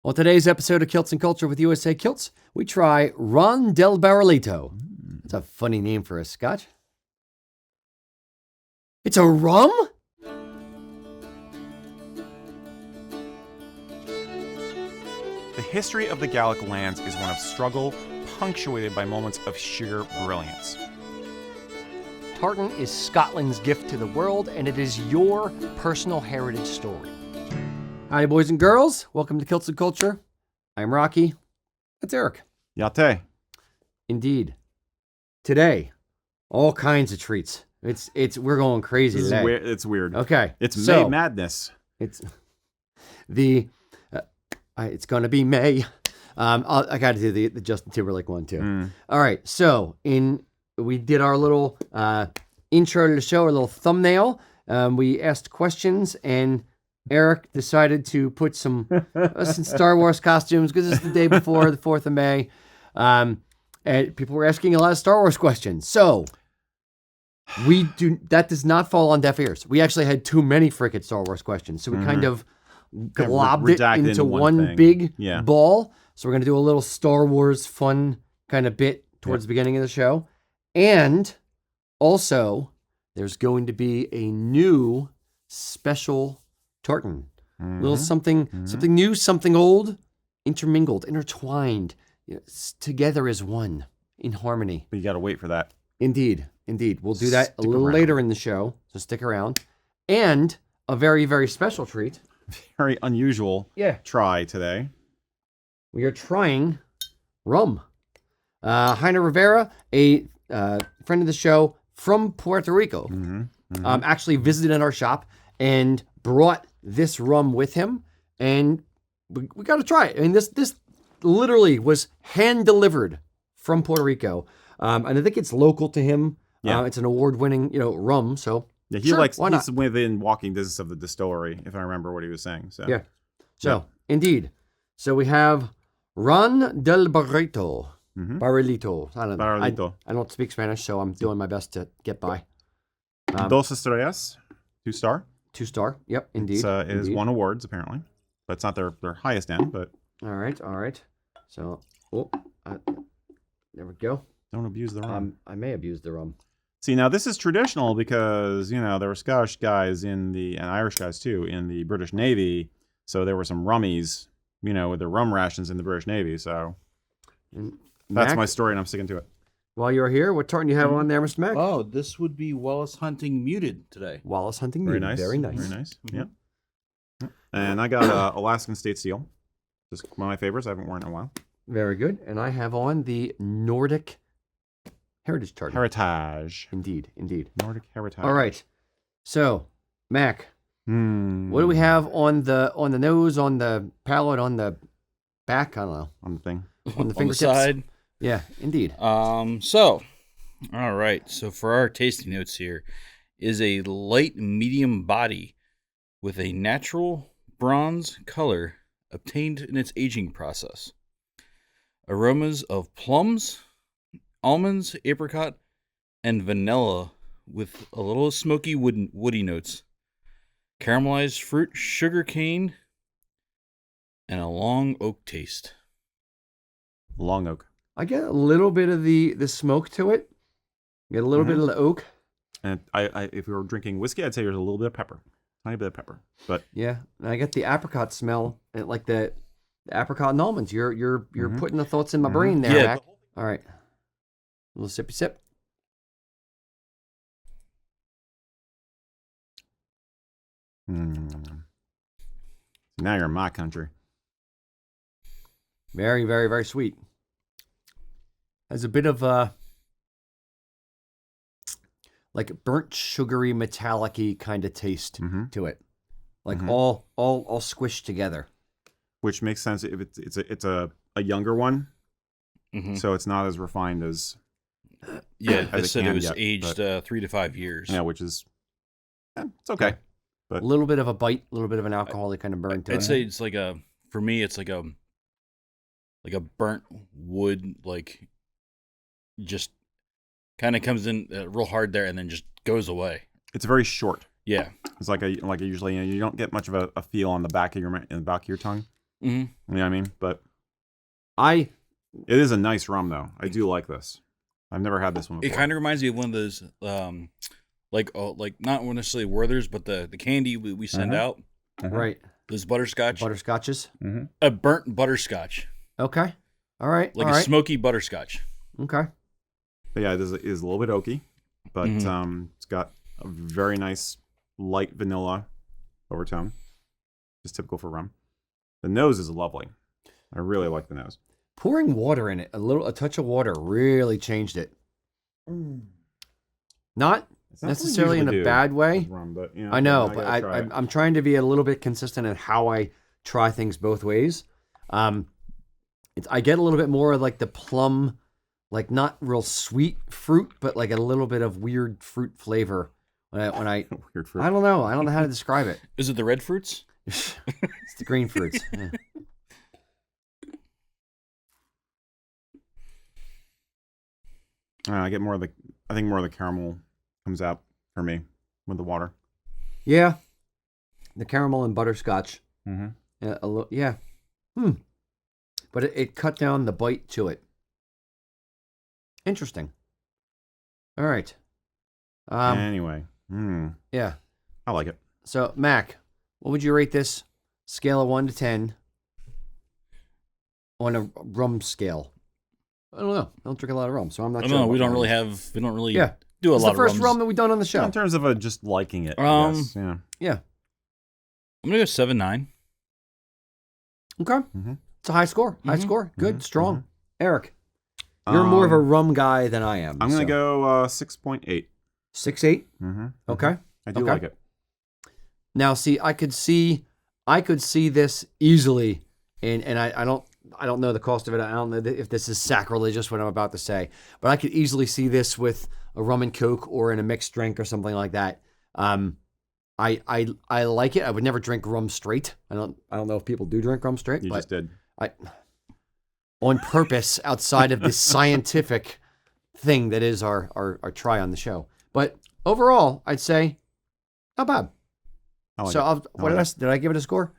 On today's episode of Kilts and Culture with USA Kilts, we try Ron del Barrilito. That's a funny name for a scotch. It's a rum? The history of the Gallic lands is one of struggle, punctuated by moments of sheer brilliance. Tartan is Scotland's gift to the world, and it is your personal heritage story. Hi, boys and girls. Welcome to Kilts and Culture. I'm Rocky. That's Erik. Yate. Indeed. Today, all kinds of treats. We're going crazy today. It's weird. Okay. It's May Madness. It's going to be May. I got to do the Justin Timberlake one too. All right. So we did our little intro to the show, our little thumbnail. We asked questions, and Erik decided to put some Star Wars costumes because it's the day before the 4th of May. And people were asking a lot of Star Wars questions. So that does not fall on deaf ears. We actually had too many freaking Star Wars questions. So we kind of globbed it into one big ball. So we're going to do a little Star Wars fun kind of bit towards the beginning of the show. And also, there's going to be a new special tartan. Little something new, something old, intermingled, intertwined, together as one, in harmony. But you got to wait for that. Indeed. We'll do that a little later in the show, so stick around. And a very, very special treat. Very unusual try today. We are trying rum. Heiner Rivera, a friend of the show from Puerto Rico, actually visited in our shop and brought this rum with him, and we got to try it. I mean, this literally was hand delivered from Puerto Rico, and I think it's local to him. Yeah. It's an award-winning, rum. So yeah, he's within walking distance of the distillery, if I remember what he was saying. So yeah, indeed. So we have Ron del Barrilito. Barrilito. I don't speak Spanish, so I'm doing my best to get by. Dos estrellas, 2-star. 2-star. Yep, indeed. It has won awards apparently, but it's not their highest end. But all right. So, there we go. Don't abuse the rum. I may abuse the rum. See, now this is traditional because there were Scottish guys and Irish guys too in the British Navy, so there were some rummies, with their rum rations in the British Navy. So that's my story, and I'm sticking to it. While you're here, what tartan you have on there, Mr. Mac? Oh, this would be Wallace Hunting Muted today. Wallace Hunting Muted. Very nice. Very nice. Yeah. And I got Alaskan State Seal. Just one of my favorites. I haven't worn it in a while. Very good. And I have on the Nordic Heritage Tartan. Heritage. Indeed. Nordic Heritage. All right. So, Mac, what do we have on the nose, on the palate, on the back? I don't know. On the thing. On the fingertips. On the side. Yeah, indeed. All right. So for our tasting notes here is a light medium body with a natural bronze color obtained in its aging process. Aromas of plums, almonds, apricot, and vanilla with a little smoky woody notes. Caramelized fruit, sugar cane, and a long oak taste. Long oak. I get a little bit of the smoke to it. Get a little bit of the oak. And I if we were drinking whiskey, I'd say there's a little bit of pepper. Tiny bit of pepper. But yeah, and I get the apricot smell, like the apricot and almonds. You're putting the thoughts in my brain there, Mac. All right. A little sippy sip. Now you're in my country. Very, very, very sweet. Has a bit of like burnt sugary metallic-y kind of taste to it. Like all squished together. Which makes sense if it's a younger one. So it's not as refined as they said it was aged 3 to 5 years. Yeah, which is it's okay. But a little bit of a bite, a little bit of an alcoholic kind of burn to it. I'd say it's like for me it's like a burnt wood, like just kind of comes in real hard there and then just goes away. It's very short. Yeah. It's like usually you don't get much of a feel on the back of your tongue. Mm-hmm. You know what I mean? But it is a nice rum, though. I do like this. I've never had this one before. It kind of reminds me of one of those, like not necessarily Werther's, but the candy we send out. Right. Those butterscotch. Butterscotches. A burnt butterscotch. Okay. All right. Like a smoky butterscotch. Okay. But yeah, it is a little bit oaky, but it's got a very nice light vanilla overtone. Just typical for rum. The nose is lovely. I really like the nose. Pouring water in it, a touch of water really changed it. Not necessarily in a bad way. Rum, but, you know, I know, but I'm trying to be a little bit consistent in how I try things both ways. I get a little bit more of like the plum, like not real sweet fruit, but like a little bit of weird fruit flavor when I weird fruit. I don't know how to describe it. Is it the red fruits? It's the green fruits. Yeah. I think more of the caramel comes out for me with the water. Yeah, the caramel and butterscotch. Mm-hmm. Yeah. But it cut down the bite to it. Interesting. All right. Anyway. Yeah. I like it. So, Mac, what would you rate this scale of 1 to 10 on a rum scale? I don't know. I don't drink a lot of rum, so I'm not sure. No, we don't really do a it's lot of rums. It's the first rum that we've done on the show. In terms of just liking it. Yes. Yeah. Yeah. I'm going to go 7-9. Okay. Mm-hmm. It's a high score. High score. Good. Strong. Eric, you're more of a rum guy than I am. I'm going to go 6.8. 6.8? Mm-hmm. Okay. I do like it. Now, see, I could see this easily, and I don't know the cost of it. I don't know if this is sacrilegious what I'm about to say, but I could easily see this with a rum and coke or in a mixed drink or something like that. I like it. I would never drink rum straight. I don't know if people do drink rum straight. You but just did. On purpose, outside of this scientific thing that is our try on the show. But overall, I'd say not bad. Did I give it a score?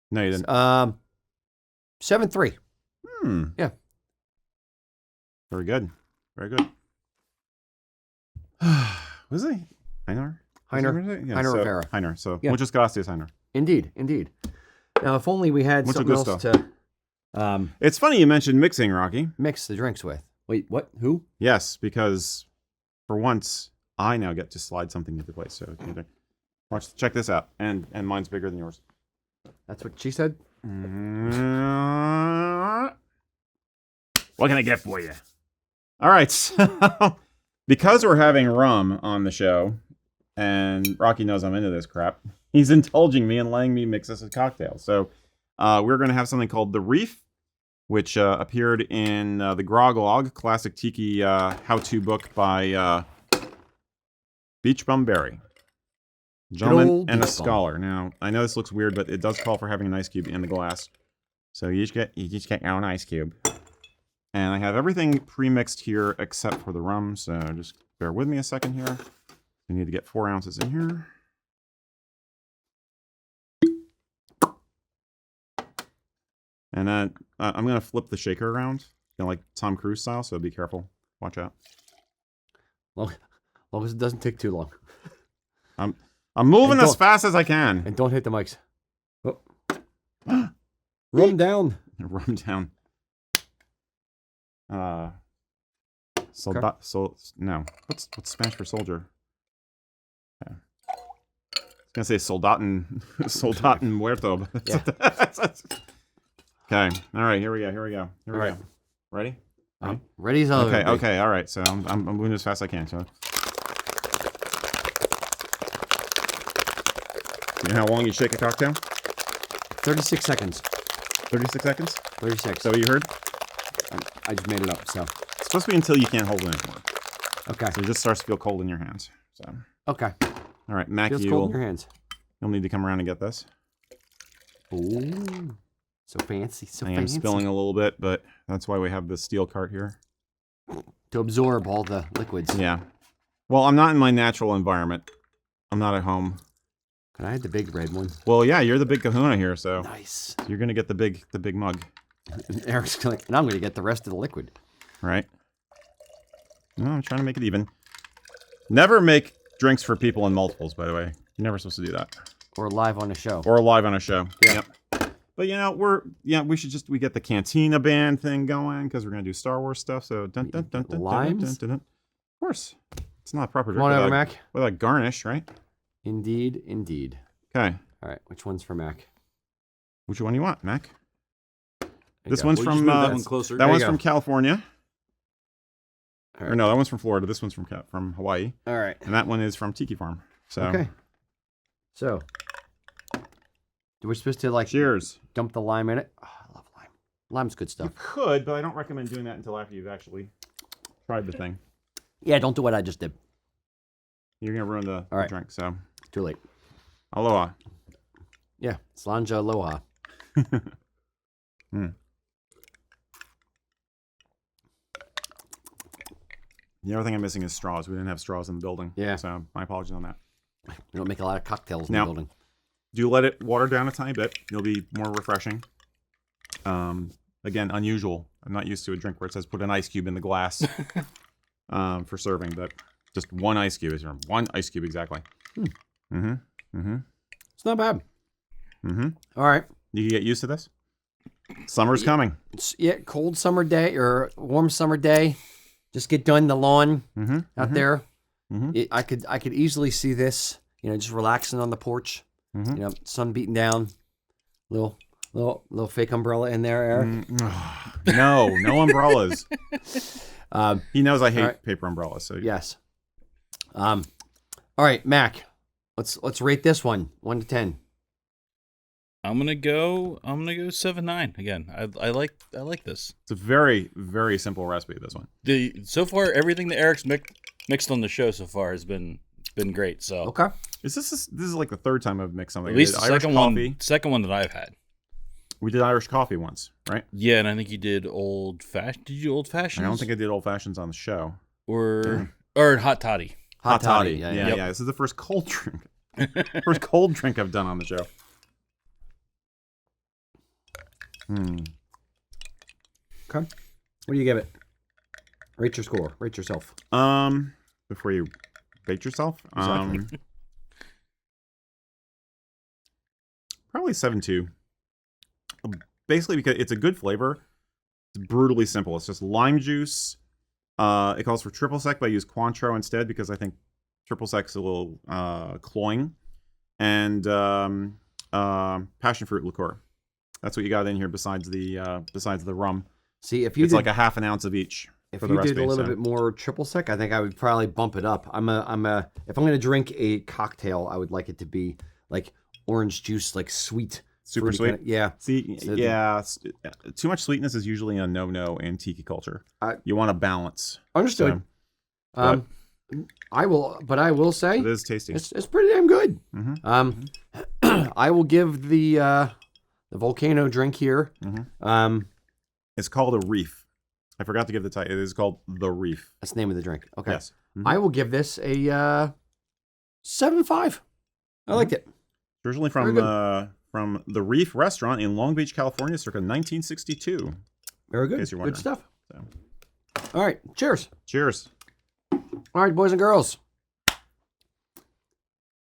No, you didn't. 7.3. Yeah. Very good. Very good. Was he? Heiner? Heiner Rivera. Heiner. So, yeah. Muchas gracias, Heiner. Indeed. Now, if only we had something else to... it's funny you mentioned mixing, Rocky. Mix the drinks with. Wait, what? Who? Yes, because for once, I now get to slide something into place. So, check this out. And mine's bigger than yours. That's what she said? What can I get for you? All right. So, because we're having rum on the show, and Rocky knows I'm into this crap, he's indulging me and letting me mix this as a cocktail. So we're going to have something called the Reef, which appeared in the Groglog, classic tiki how-to book by Beach Bum Berry. Gentleman and a scholar. Now, I know this looks weird, but it does call for having an ice cube in the glass. So you each get your own ice cube. And I have everything pre-mixed here except for the rum, so just bear with me a second here. We need to get 4 ounces in here. And then I'm going to flip the shaker around, like Tom Cruise style, so be careful. Watch out. Long as it doesn't take too long. I'm moving as fast as I can. And don't hit the mics. Oh. Rum down. Rum down. No. What's Spanish for soldier? Yeah. I was gonna say soldaten muerto. Yeah. Okay. All right. Here we go. Ready? Ready as hell. Okay. All right. So I'm moving as fast as I can. So. You know how long you shake a cocktail? 36 seconds. 36 seconds? 36. So you heard? I just made it up, so. It's supposed to be until you can't hold it anymore. Okay. So it just starts to feel cold in your hands. So. Okay. All right, Mac, feels cold in your hands. You'll need to come around and get this. Ooh. So fancy, I am spilling a little bit, but that's why we have the steel cart here. To absorb all the liquids. Yeah. Well, I'm not in my natural environment. I'm not at home. And I had the big red one. Well, yeah, you're the big kahuna here, so Nice. you're gonna get the big mug. And Eric's like, and I'm gonna get the rest of the liquid. Right. No, I'm trying to make it even. Never make drinks for people in multiples, by the way. You're never supposed to do that. Or live on a show. Or live on a show. Yeah. Yep. But you know, we get the Cantina band thing going because we're gonna do Star Wars stuff. So dun dun dun dun Limes? dun, dun, dun. Of course, it's not a proper Come on drink over, Mac. with a garnish, right? Indeed, indeed. Okay. All right, which one's for Mac? Which one do you want, Mac? There This you go. one's We'll just from move that one closer. that There one's you go. from California. All Or right. no, that one's from Florida. This one's from Hawaii, All right. and that one is from Tiki Farm. So Okay. So, we're supposed to like cheers. dump the lime in it. Oh, I love lime. Lime's good You stuff. could, but I don't recommend doing that until after you've actually tried the thing. Yeah, don't do what I just did. You're gonna ruin the All right. drink. So Too late. aloha. Yeah, Slanja Aloha. The other thing I'm missing is straws. We didn't have straws in the building. Yeah. So my apologies on that. We don't make a lot of cocktails in Now- the building. Do let it water down a tiny bit. It'll be more refreshing. Again, unusual. I'm not used to a drink where it says put an ice cube in the glass for serving, but just one ice cube is one ice cube exactly. It's not bad. All right. You can get used to this. Summer's coming. Yeah, cold summer day or warm summer day. Just get done the lawn out there. I could easily see this. You know, just relaxing on the porch. You know, sun beating down. Little fake umbrella in there, Eric. No umbrellas. He knows I hate right. paper umbrellas. So Yes. All right, Mac. Let's rate this one 1 to 10. I'm gonna go 7-9 again. I like this. it's a very, very simple recipe. This one. So far everything that Eric's mixed on the show so far has been great. So Okay. This is like the third time I've mixed something. at least I the did Irish coffee. second one that I've had. We did Irish coffee once, right? Yeah, and I think you did old fashioned. Did you do old fashions? I don't think I did old fashions on the show. or hot toddy. Hot toddy. Yeah, Yeah. yeah. This is the first cold drink. First cold drink I've done on the show. Okay. What do you give it? Rate your score. Rate yourself. Before you bait yourself, Exactly. Probably 7.2. Basically, because it's a good flavor. It's brutally simple. It's just lime juice. It calls for triple sec, but I use Cointreau instead because I think triple sec's a little cloying. And passion fruit liqueur. That's what you got in here besides the rum. See, if you It's did, like a half an ounce of each. if for you the did recipe, a little so. bit more triple sec, I think I would probably bump it up. If I'm gonna drink a cocktail, I would like it to be like orange juice, like sweet, Super fruity sweet. kinda- yeah. See, So- yeah, too much sweetness is usually a no-no in tiki culture. You want a balance. Understood. So, I will say it is tasty. it's pretty damn good. Mm-hmm. I will give the volcano drink here. It's called a reef. I forgot to give the title. It is called the reef. That's the name of the drink. Okay. Yes. I will give this a 7.5. I liked it. Originally Very from the Reef Restaurant in Long Beach, California, circa 1962. Very good. In case you're Good wondering. stuff. So. All right. Cheers. Cheers. All right, boys and girls.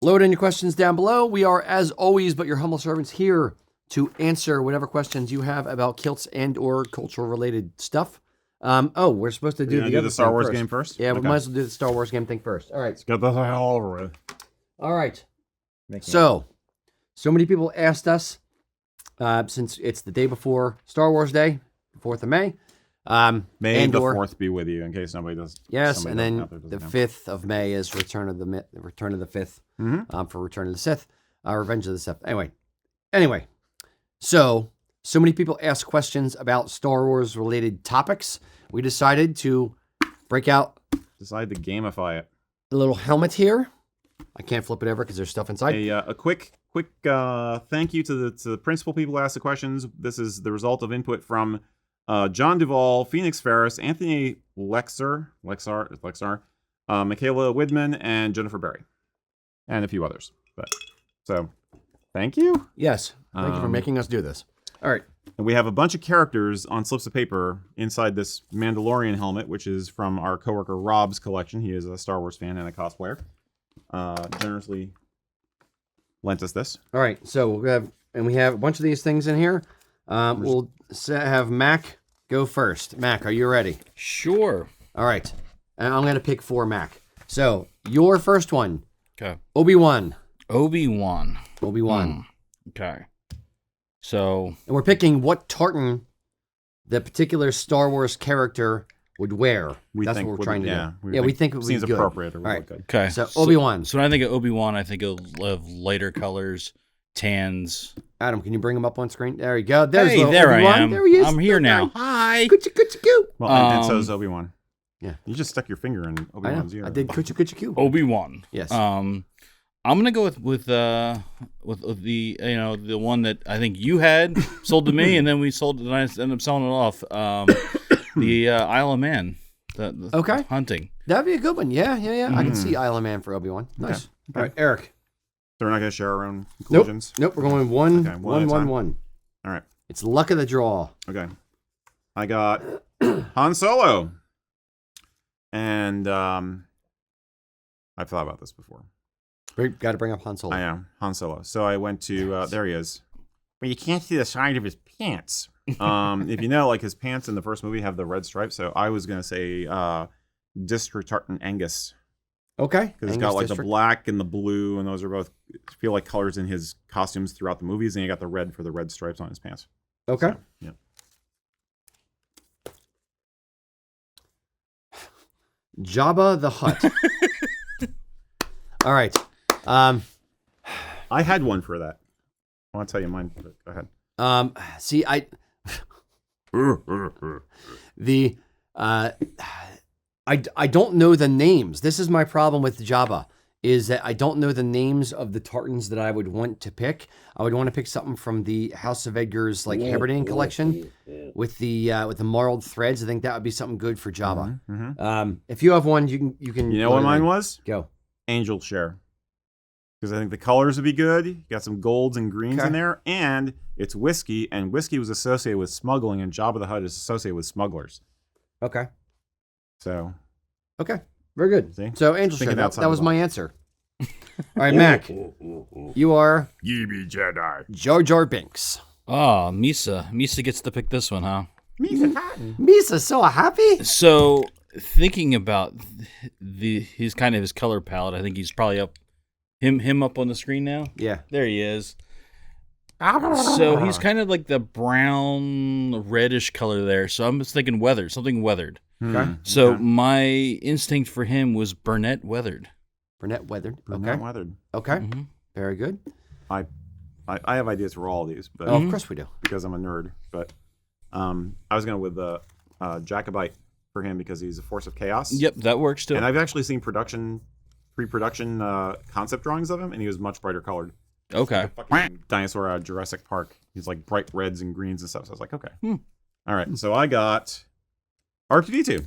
Load in your questions down below. We are, as always, but your humble servants here to answer whatever questions you have about kilts and or cultural related stuff. We're supposed to do You the do other the Star thing Wars first. game first? Yeah, we Okay. might as well do the Star Wars game thing first. All right. Get the hell over with. All right. So many people asked us, since it's the day before Star Wars Day, the 4th of May. May the 4th be with you, in case nobody does. Yes, somebody and then out there doesn't the know. 5th of May is Return of the 5th for Return of the Sith, Revenge of the Sith. Anyway, so many people ask questions about Star Wars related topics. We decided to break out Decide to gamify it. the little helmet here. I can't flip it over because there's stuff inside. A quick thank you to the principal people who asked the questions. This is the result of input from John Duvall, Phoenix Ferris, Anthony Lexar, Michaela Widman, and Jennifer Berry, and a few others. But So, thank you. Yes. Thank you for making us do this. All right. And we have a bunch of characters on slips of paper inside this Mandalorian helmet, which is from our coworker Rob's collection. He is a Star Wars fan and a cosplayer. Generously lent us this. All right. So we have a bunch of these things in here. We'll have Mac go first. Mac, are you ready? Sure. All right. And I'm going to pick 4 Mac. So your first one. Okay. Obi-Wan. Obi-Wan. Okay. So. And we're picking what tartan the particular Star Wars character would wear. That's what we're trying to do. We think it would be seems good. appropriate. Or all right. Good. Okay. So Obi-Wan. So when I think of Obi-Wan, I think of lighter colors, tans. Adam, can you bring him up on screen? There you go. There's there Obi-Wan. I am. There he is. I'm here now. Hi. Coo. Well, and so is Obi-Wan. Yeah. You just stuck your finger in Obi-Wan's ear. I did coo. Obi-Wan. Yes. I'm gonna go with the the one that I think you had sold to me, and then we sold it, and I ended up selling it off. The Isle of Man. The hunting. That'd be a good one. Yeah. I can see Isle of Man for Obi-Wan. Nice. Okay. All right, Eric. So we're not gonna share our own conclusions. Nope. We're going one. All right. It's luck of the draw. Okay. I got Han Solo. And I've thought about this before. Got to bring up Han Solo. I am Han Solo. So I went to there he is. But you can't see the side of his pants. If you know, like his pants in the first movie have the red stripes. So I was gonna say District Tartan Angus. Okay. Because it's got like the black and the blue, and those are both feel like colors in his costumes throughout the movies. And you got the red for the red stripes on his pants. Okay. So, yeah. Jabba the Hutt. All right. I had one for that. I want to tell you mine. But go ahead. See, I don't know the names. This is my problem with Jabba, is that I don't know the names of the tartans that I would want to pick. I would want to pick something from the House of Edgar's like Hebridean collection with the marled threads. I think that would be something good for Jabba. If you have one, you can. You know what mine was? Go. Angel Share. Because I think the colors would be good. You got some golds and greens in there, and it's whiskey, and whiskey was associated with smuggling, and Jabba the Hutt is associated with smugglers. Okay. So. Okay. Very good. See? So Angel Share. That was my answer. All right, Mac. You are. Ye be Jedi. Jar Jar Binks. Oh, Misa. Misa gets to pick this one, huh? Misa's so happy. So thinking about his kind of his color palette, I think he's probably up him up on the screen now. Yeah, there he is. So he's kind of like the brown reddish color there. So I'm just thinking something weathered. Okay. So my instinct for him was Burnett weathered. Burnett weathered. Burnett weathered. Okay. Mm-hmm. Very good. I have ideas for all of these, but of course we do, because I'm a nerd. But I was going with the Jacobite for him because he's a force of chaos. Yep, that works too. And I've actually seen pre-production concept drawings of him, and he was much brighter colored. Okay. Like a fucking dinosaur out of Jurassic Park. He's like bright reds and greens and stuff. So I was like, okay. All right. So I got R2-D2.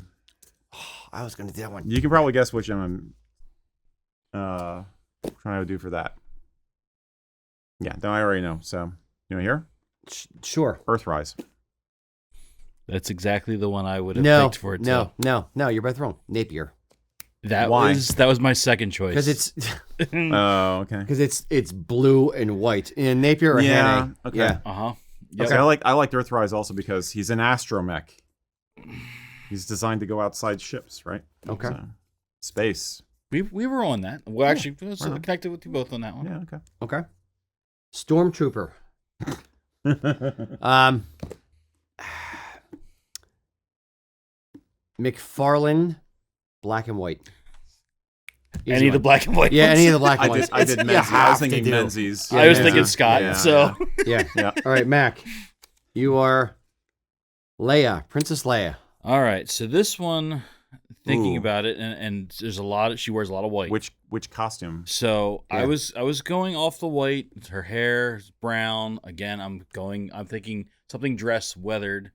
Oh, I was going to do that one. You can probably guess which I'm trying to do for that. Yeah, no, I already know. So, you want to hear? Sure. Earthrise. That's exactly the one I would have picked for it. No, you're both wrong. Napier. That was my second choice. Because it's oh, okay. Because it's blue and white. And Napier or Hannah. Okay. Yeah. Yep. Okay. I liked Earthrise also because he's an astromech. He's designed to go outside ships, right? Okay. So, space. We were on that. Well, actually, connected with you both on that one. Yeah. Okay. Okay. Stormtrooper. McFarlane, black and white. Any of the black and white ones? Any of the black and white. I did Menzies. I was thinking Menzies. I was thinking Scott. Yeah. All right, Mac. You are Leia, Princess Leia. All right. So this one, thinking about it, and there's a lot. She wears a lot of white. Which costume? So I was going off the white. Her hair is brown. Again, I'm thinking something dress weathered.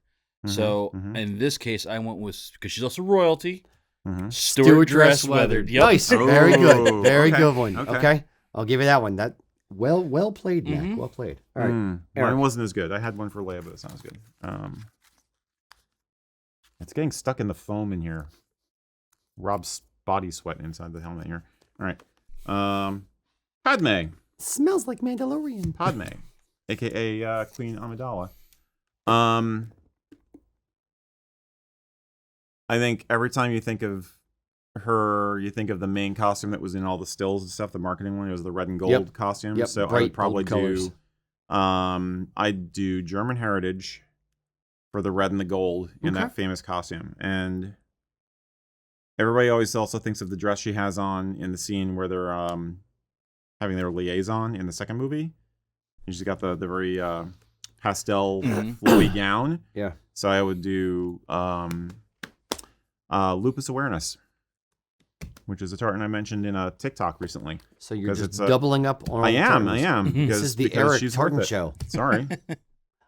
So in this case, I went with, because she's also royalty. Stewardess weathered. Yep. Nice. Very good. Very good one. Okay. I'll give you that one. That Well played, Mac. Well played. All right. Mine wasn't as good. I had one for Leia, but it's not as good. It's getting stuck in the foam in here. Rob's body sweating inside the helmet here. All right. Padme. Smells like Mandalorian. Padme, a.k.a. Queen Amidala. I think every time you think of her, you think of the main costume that was in all the stills and stuff. The marketing one, it was the red and gold costume. Yep. So Bright, I would probably do I'd do German heritage for the red and the gold in that famous costume. And everybody always also thinks of the dress she has on in the scene where they're having their liaison in the second movie. And she's got the very pastel flowy gown. Yeah. So I would do lupus awareness, which is a tartan I mentioned in a TikTok recently. So you're just doubling up on. I am. This is the Erik Tartan show. Sorry,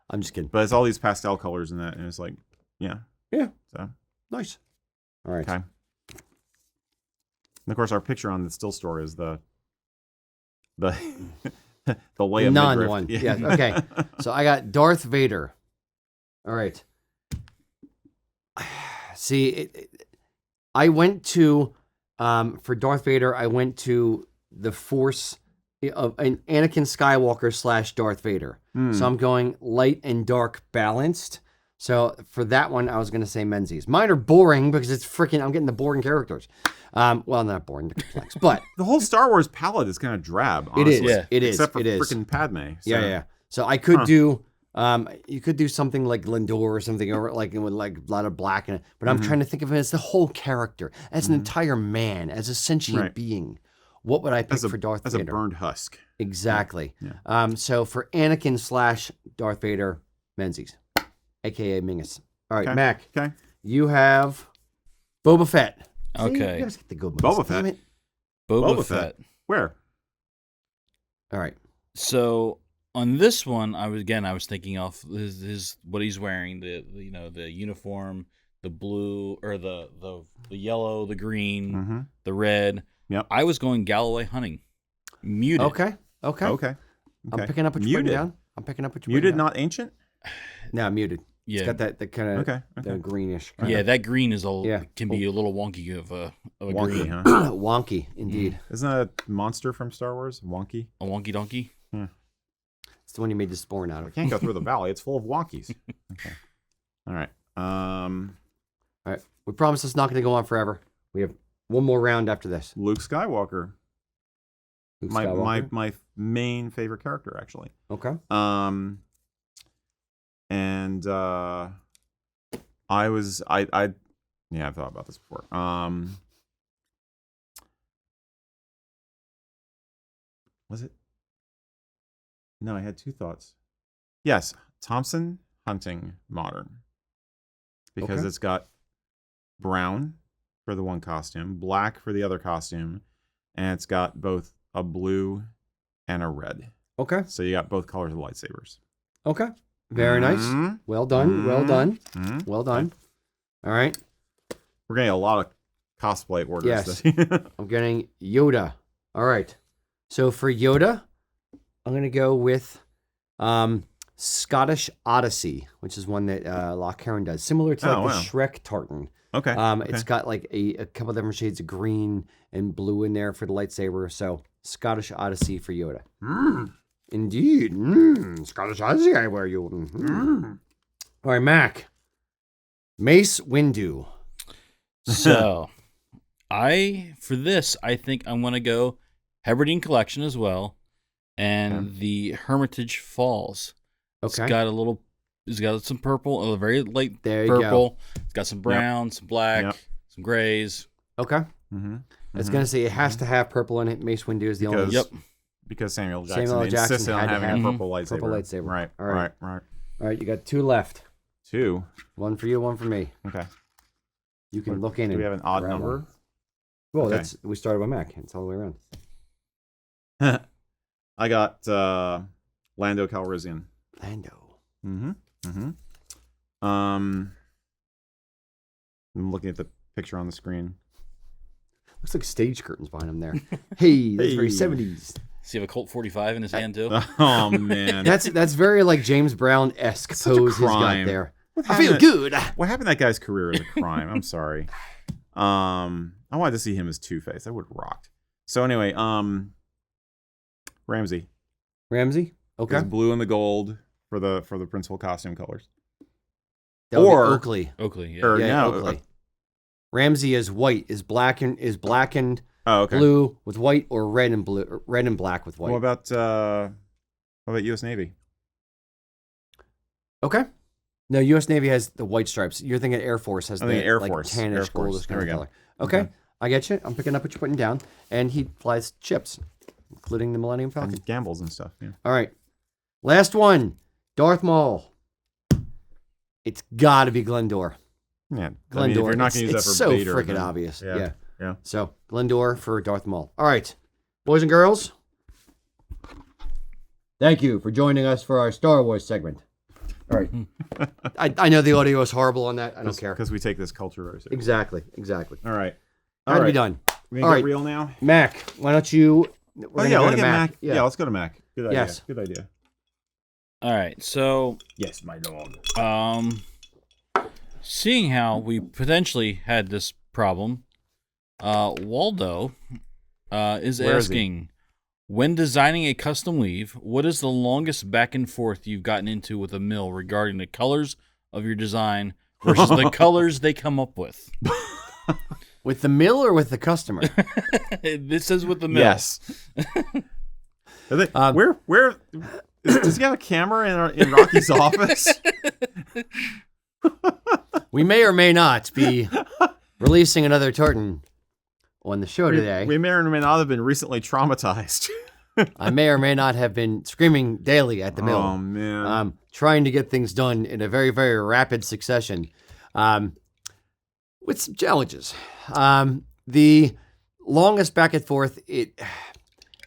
I'm just kidding. But it's all these pastel colors in that, and it's like, yeah. So nice. All right. Okay. And of course, our picture on the still store is the Leia non midriff. one. Yeah. Okay. So I got Darth Vader. All right. See, I went to for Darth Vader. I went to the Force of an Anakin Skywalker / Darth Vader. So I'm going light and dark balanced. So for that one, I was going to say Menzies. Mine are boring because it's freaking. I'm getting the boring characters. Well, not boring, complex, but the whole Star Wars palette is kind of drab. Honestly. It is. It is. Except for it is. freaking Padme. So. Yeah. So I could do. You could do something like Lindor or something, or like with like a lot of black in it. But I'm trying to think of it as the whole character, as an entire man, as a sentient being. What would I pick for Darth Vader? As a burned husk. Exactly. Yeah. So for Anakin / Darth Vader, Menzies, aka Mingus. All right, Mac. Okay. You have Boba Fett. Okay. See, you guys get the good ones. Boba Fett. Damn it. Boba Fett. Where? All right. So on this one, I was thinking of his what he's wearing, the uniform, the blue or the yellow, the green, the red. Yep. I was going Galloway hunting. Muted. Okay. I'm picking up what you're putting down. Muted, not ancient? No, muted. Yeah. It's got that kind of the greenish. Yeah, that green is can be a little wonky of a wonky, green. Huh? Wonky, indeed. Isn't that a monster from Star Wars? Wonky? A wonky donkey? Yeah. It's the one you made the spawn out of. I can't go through the valley. It's full of wonkies. Okay. All right. All right. We promise it's not going to go on forever. We have one more round after this. Luke Skywalker. Skywalker. My main favorite character, actually. Okay. And I've thought about this before. Was it? No, I had two thoughts. Yes, Thompson hunting modern. Because it's got brown for the one costume, black for the other costume, and it's got both a blue and a red. Okay. So you got both colors of lightsabers. Okay. Very nice. Well done. Well done. Well done. All right. We're getting a lot of cosplay orders. Yes. I'm getting Yoda. All right. So for Yoda, I'm going to go with Scottish Odyssey, which is one that Loch Heron does. Similar to the Shrek tartan. Okay. It's got like a couple of different shades of green and blue in there for the lightsaber. So Scottish Odyssey for Yoda. Indeed. Scottish Odyssey, I wear you. All right, Mac. Mace Windu. So, for this, I think I'm going to go Hebridean Collection as well. And the Hermitage Falls. Okay. It's got some purple, a very light there purple. You go. It's got some brown, some black, some grays. Okay. I was going to say it has to have purple in it. Mace Windu is the only. Yep. Because Samuel Jackson insisted on having a purple lightsaber. Right. All right. All right, you got two left. Two. One for you, one for me. Okay. You can look in. Do we have an odd number? Well, we started with Mac. It's all the way around. I got Lando Calrissian. Lando. I'm looking at the picture on the screen. Looks like stage curtains behind him there. Hey, that's very 70s. Does he have a Colt 45 in his hand too? Oh man, that's very like James Brown-esque pose he's got there. I feel good. What happened to that guy's career is a crime. I'm sorry. I wanted to see him as Two-Face. That would have rocked. So anyway, Ramsey. Okay. It's blue and the gold for the principal costume colors. Or Oakley. Yeah. Or, Yeah, no, Oakley. Ramsey is white, is blackened okay. blue with white, or red and blue, or red and black with white. What about U.S. Navy? Okay. No, U.S. Navy has the white stripes. You're thinking Air Force has the Air like Force. tannish, Air Force. goldish There kind we of go. color. Okay, I get you. I'm picking up what you're putting down. And he flies ships, including the Millennium Falcon. And gambles and stuff. Yeah. All right. Last one. Darth Maul. It's got to be Glendor. Yeah. Glendor. I mean, if you're not going to use that it's for so Vader, freaking then- obvious. Yeah. Yeah. So, Glendor for Darth Maul. All right. Boys and girls, thank you for joining us for our Star Wars segment. All right. I know the audio is horrible on that. I don't care. Because we take this culture very seriously. Exactly. All right. How to be done. We All get right. real now? Mac, why don't you... Let's get Mac. Yeah, let's go to Mac. Good idea. Yes. Good idea. All right. So, Yes, my lord. seeing how we potentially had this problem, Waldo is Where is he? asking, when designing a custom weave, what is the longest back and forth you've gotten into with a mill regarding the colors of your design versus the colors they come up with? With the mill or with the customer? This is with the mill. Yes. Where does he have a camera in Rocky's office? We may or may not be releasing another Tartan on the show today. We may or may not have been recently traumatized. I may or may not have been screaming daily at the mill. Oh man. Trying to get things done in a very, very rapid succession. With some challenges. The longest back and forth, it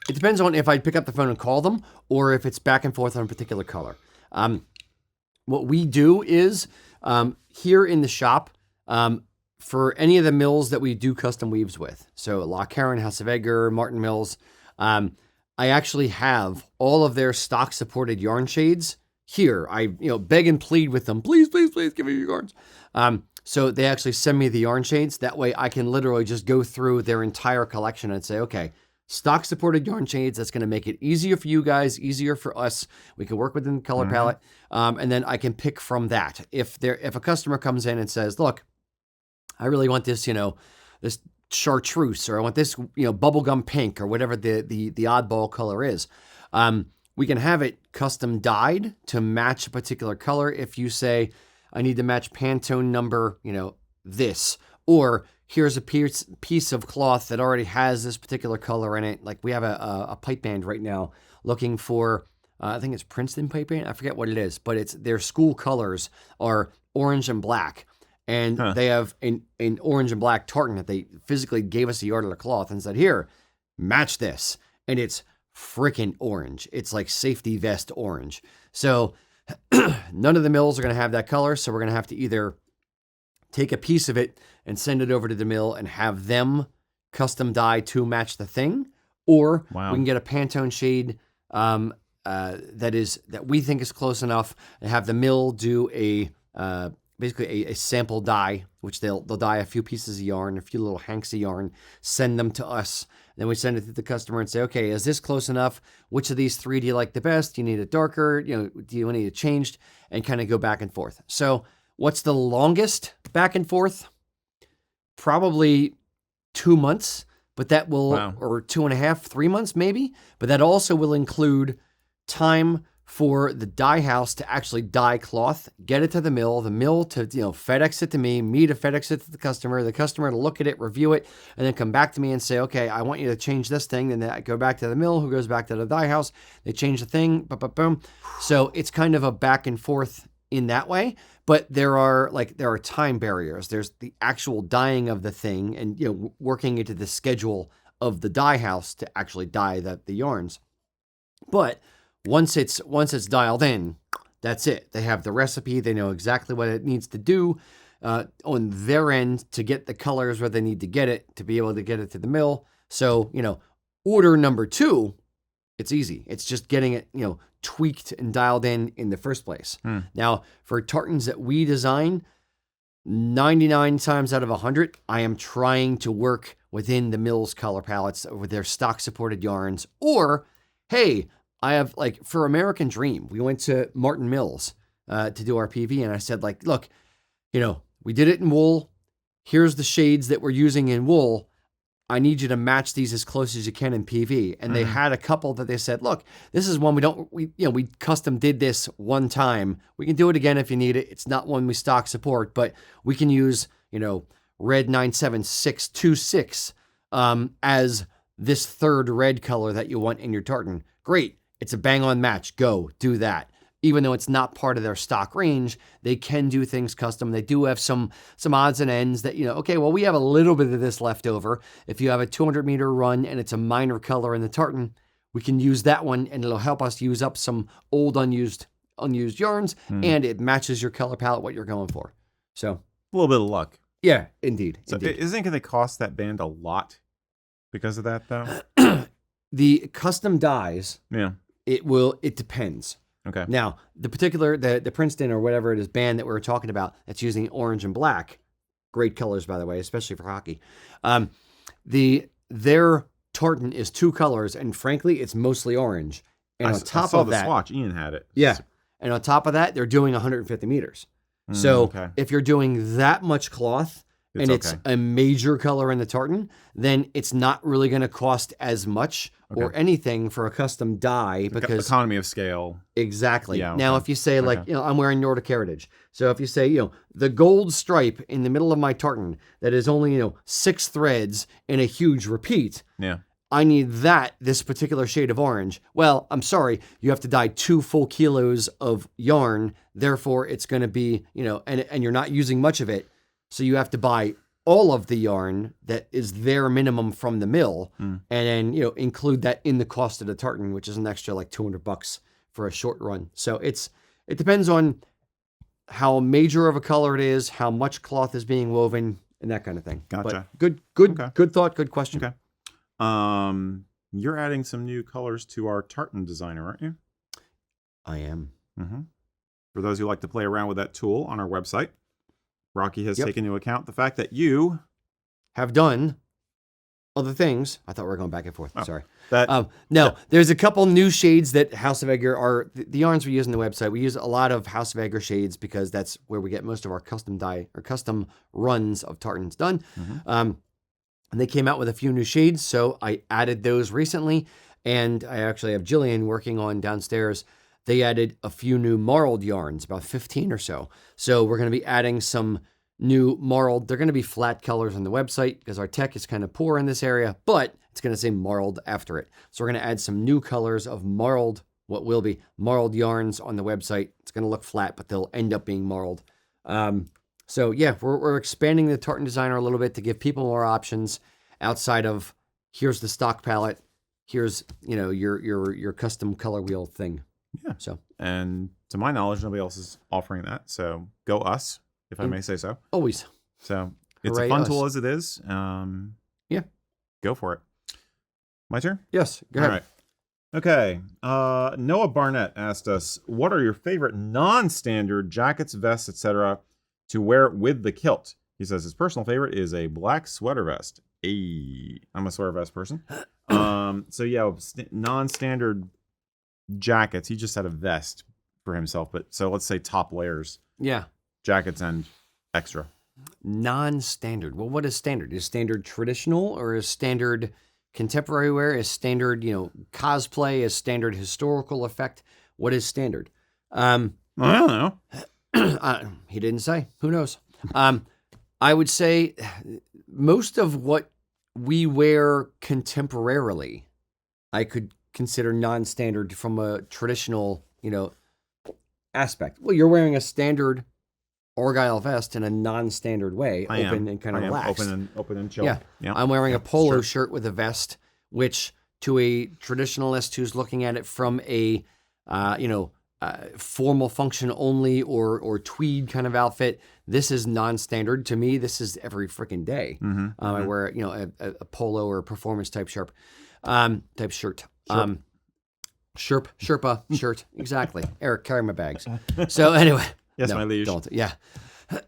depends on if I'd pick up the phone and call them or if it's back and forth on a particular color. What we do is here in the shop, for any of the mills that we do custom weaves with, so Loch Heron, House of Edgar, Martin Mills, I actually have all of their stock supported yarn shades here. I beg and plead with them, please give me your yarns. So they actually send me the yarn shades. That way I can literally just go through their entire collection and say, okay, stock supported yarn shades. That's going to make it easier for you guys, easier for us. We can work within the color palette. And then I can pick from that. If a customer comes in and says, look, I really want this, this chartreuse, or I want this, bubblegum pink, or whatever the oddball color is. We can have it custom dyed to match a particular color. If you say, I need to match Pantone number, this, or here's a piece of cloth that already has this particular color in it. Like we have a pipe band right now looking for, I think it's Princeton pipe band. I forget what it is, but their school colors are orange and black. And they have an orange and black tartan that they physically gave us a yard of the cloth and said, here, match this. And it's freaking orange. It's like safety vest orange. So none of the mills are going to have that color. So we're going to have to either take a piece of it and send it over to the mill and have them custom dye to match the thing. Or we can get a Pantone shade that we think is close enough and have the mill do basically a sample dye, which they'll dye a few pieces of yarn, a few little hanks of yarn, send them to us. Then we send it to the customer and say, okay, is this close enough? Which of these three do you like the best? Do you need it darker? Do you need it changed? And kind of go back and forth. So what's the longest back and forth? Probably 2 months, but that will, or 2.5, 3 months maybe, but that also will include time for the dye house to actually dye cloth, get it to the mill to, FedEx it to me to FedEx it to the customer to look at it, review it, and then come back to me and say, okay, I want you to change this thing. Then I go back to the mill, who goes back to the dye house. They change the thing, boom. So it's kind of a back and forth in that way, but there are time barriers. There's the actual dyeing of the thing and, working into the schedule of the dye house to actually dye the yarns. But once it's dialed in, that's it. They have the recipe. They know exactly what it needs to do on their end to get the colors where they need to get it to be able to get it to the mill. So, order number 2 It's easy. It's just getting it, tweaked and dialed in the first place. Now, for tartans that we design, 99 times out of 100, I am trying to work within the mill's color palettes with their stock supported yarns. Or, hey, I have for American Dream, we went to Martin Mills to do our PV, and I said look, we did it in wool. Here's the shades that we're using in wool. I need you to match these as close as you can in PV. And they had a couple that they said, look, this is one we custom did this one time. We can do it again if you need it. It's not one we stock support, but we can use, red 97626 as this third red color that you want in your tartan. Great. It's a bang on match. Go do that. Even though it's not part of their stock range, they can do things custom. They do have some odds and ends that, okay, well, we have a little bit of this left over. If you have a 200-meter run and it's a minor color in the tartan, we can use that one, and it'll help us use up some old unused yarns, and it matches your color palette, what you're going for. So a little bit of luck. Yeah, indeed. So isn't it going to cost that band a lot because of that, though? The custom dyes, it depends. Okay. Now, the particular, the Princeton or whatever it is band that we were talking about that's using orange and black, great colors, by the way, especially for hockey. Their tartan is 2 colors, and frankly, it's mostly orange. And on top of that, swatch. Ian had it. Yeah. And on top of that, they're doing 150 meters. So if you're doing that much cloth, it's a major color in the tartan, then it's not really going to cost as much or anything for a custom dye because economy of scale. Exactly. Yeah, now, if you say I'm wearing Nordic Heritage. So if you say, the gold stripe in the middle of my tartan that is only, 6 threads in a huge repeat. Yeah. I need this particular shade of orange. Well, I'm sorry, you have to dye 2 full kilos of yarn. Therefore, it's going to be, and you're not using much of it. So you have to buy all of the yarn that is their minimum from the mill, and then include that in the cost of the tartan, which is an extra $200 for a short run. So it depends on how major of a color it is, how much cloth is being woven, and that kind of thing. Gotcha. But good thought, good question. Okay. You're adding some new colors to our tartan designer, aren't you? I am. Mm-hmm. For those who like to play around with that tool on our website, Rocky has taken into account the fact that you have done other things. I thought we were going back and forth. Oh, Sorry. There's a couple new shades that House of Edgar are the yarns we use on the website. We use a lot of House of Edgar shades because that's where we get most of our custom dye or custom runs of tartans done. And they came out with a few new shades, so I added those recently. And I actually have Jillian working on downstairs. They added a few new marled yarns, about 15 or so. So we're going to be adding some new marled. They're going to be flat colors on the website because our tech is kind of poor in this area, but it's going to say marled after it. So we're going to add some new colors of marled, what will be marled yarns on the website. It's going to look flat, but they'll end up being marled. So yeah, we're expanding the tartan designer a little bit to give people more options outside of here's the stock palette, here's your custom color wheel thing. Yeah. So, and to my knowledge, nobody else is offering that. So go us, if I may say so. Always. So it's a fun tool as it is. Yeah. Go for it. My turn? Yes. Go ahead. All right. Okay. Noah Barnett asked us, what are your favorite non-standard jackets, vests, etc. to wear with the kilt? He says his personal favorite is a black sweater vest. I'm a sweater vest person. So yeah, non-standard jackets. He just had a vest for himself, but so let's say top layers. Yeah. Jackets and extra. Non-standard. Well, what is standard? Is standard traditional or is standard contemporary wear? Is standard, cosplay? Is standard historical effect? What is standard? I don't know. He didn't say. Who knows? I would say most of what we wear contemporarily, I could consider non-standard from a traditional, aspect. Well, you're wearing a standard Argyle vest in a non-standard way, open and kind of relaxed. Open and chill. Yeah. I'm wearing a polo shirt with a vest, which to a traditionalist who's looking at it from a, formal function only or tweed kind of outfit, this is non-standard. To me, this is every freaking day. I wear, a polo or a performance type shirt. Sherpa shirt. Exactly. Eric, carry my bags. So anyway. Yes, no, my liege. Don't. Yeah.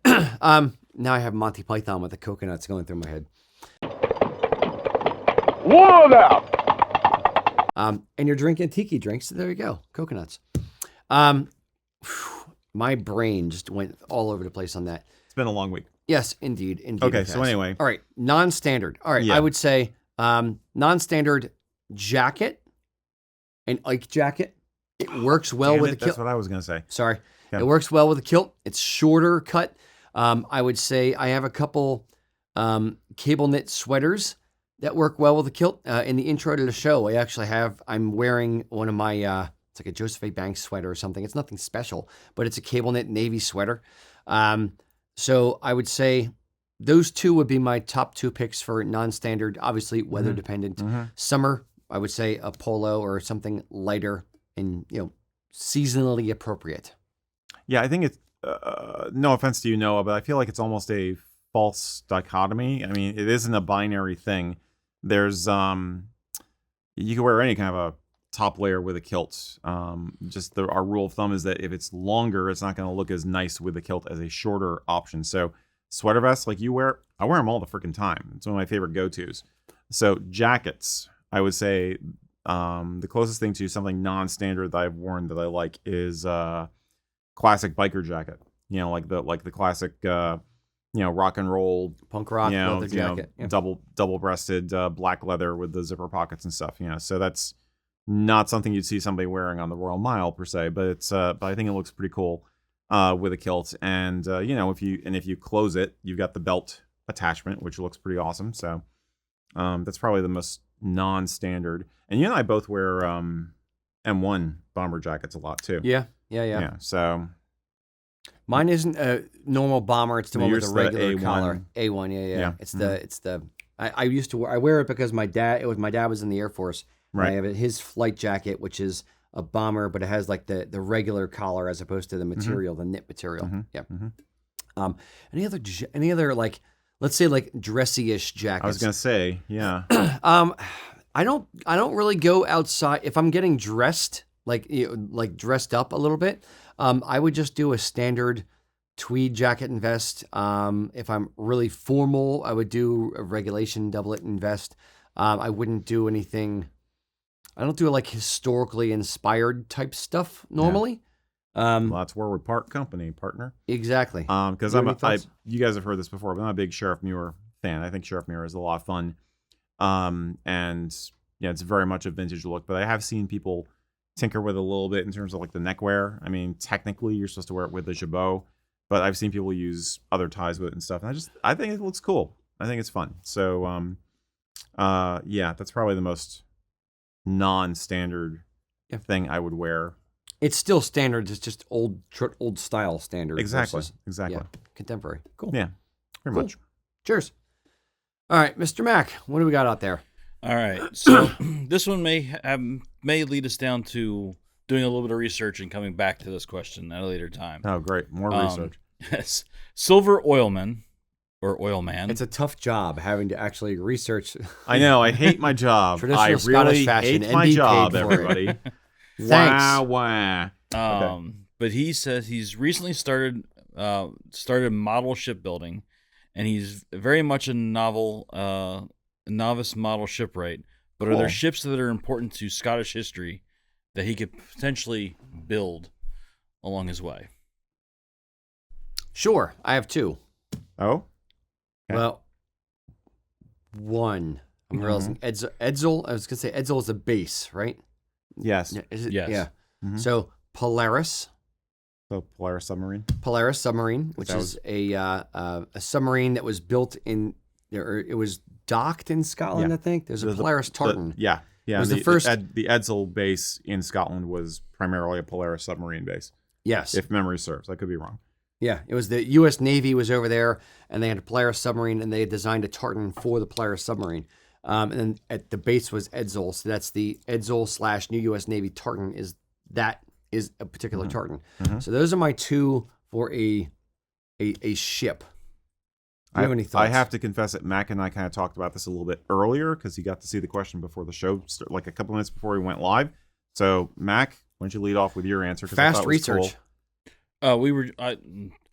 Now I have Monty Python with the coconuts going through my head. Whoa now! And you're drinking tiki drinks. So there you go. Coconuts. My brain just went all over the place on that. It's been a long week. Yes, indeed. Okay, so anyway. All right, non-standard. All right, yeah. I would say non-standard jacket, an Ike jacket. It works well with a kilt. That's what I was going to say. Sorry. Yeah. It works well with a kilt. It's shorter cut. I would say I have a couple cable knit sweaters that work well with a kilt. In the intro to the show, I'm wearing one of my, it's like a Joseph A. Banks sweater or something. It's nothing special, but it's a cable knit navy sweater. So I would say those two would be my top two picks for non-standard, obviously weather dependent. Mm-hmm. Summer, I would say a polo or something lighter and, seasonally appropriate. Yeah, I think it's, no offense to you, Noah, but I feel like it's almost a false dichotomy. I mean, it isn't a binary thing. There's, you can wear any kind of a top layer with a kilt. Our rule of thumb is that if it's longer, it's not going to look as nice with a kilt as a shorter option. So sweater vests like you wear, I wear them all the freaking time. It's one of my favorite go-tos. So jackets, I would say the closest thing to something non-standard that I've worn that I like is classic biker jacket. Like the classic rock and roll punk rock leather jacket. Double-breasted black leather with the zipper pockets and stuff. So that's not something you'd see somebody wearing on the Royal Mile per se, but it's but I think it looks pretty cool with a kilt. And if you close it, you've got the belt attachment, which looks pretty awesome. So that's probably the most non-standard. And you and I both wear M1 bomber jackets a lot too. Yeah. So mine isn't a normal bomber. It's the one with a regular collar. A1. Yeah. It's the. I wear it because my dad was in the Air Force. Right. I have his flight jacket, which is a bomber, but it has like the regular collar as opposed to the material, the knit material. Mm-hmm. Yeah. Mm-hmm. Any other like, let's say like dressy-ish jackets. I was gonna say, yeah. I don't really go outside if I'm getting dressed, like dressed up a little bit. I would just do a standard tweed jacket and vest. If I'm really formal, I would do a regulation doublet and vest. I wouldn't do anything. I don't do like historically inspired type stuff normally. Yeah. Well, that's where we part company, partner. Exactly. Because you guys have heard this before, but I'm a big Sheriff Muir fan. I think Sheriff Muir is a lot of fun. And it's very much a vintage look, but I have seen people tinker with it a little bit in terms of like the neckwear. I mean, technically you're supposed to wear it with a jabot, but I've seen people use other ties with it and stuff. And I think it looks cool. I think it's fun. So, that's probably the most non-standard thing I would wear. It's still standard. It's just old style standard. Exactly. Versus, exactly. Contemporary. Cool. Yeah. Pretty much. Cheers. All right, Mr. Mac, what do we got out there? All right. So this one may lead us down to doing a little bit of research and coming back to this question at a later time. Oh, great. More research. Yes. Silver oilman. Or oil man. It's a tough job having to actually research. I know. I hate my job. I really hate my job, everybody. Thanks. Wow. Okay. But he says he's recently started model shipbuilding, and he's very much a novice model shipwright. But Are there ships that are important to Scottish history that he could potentially build along his way? Sure. I have two. Oh? Okay. Well, one. I'm realizing Edsel. I was going to say Edsel is a base, right? Yes. Is it? Yes. Yeah. Mm-hmm. So Polaris. So Polaris submarine, which is a submarine that was built in, or it was docked in Scotland, I think. There's a Polaris Tartan. Yeah. It was the first. The Edsel base in Scotland was primarily a Polaris submarine base. Yes. If memory serves. I could be wrong. Yeah, it was the U.S. Navy was over there, and they had a Polaris submarine, and they had designed a Tartan for the Polaris submarine. And then at the base was Edsel, so that's the Edsel / New U.S. Navy Tartan is a particular Tartan. Mm-hmm. So those are my two for a ship. Do you have any thoughts? I have to confess that Mac and I kind of talked about this a little bit earlier because he got to see the question before the show, like a couple minutes before we went live. So, Mac, why don't you lead off with your answer? Fast research. Cool. We were. I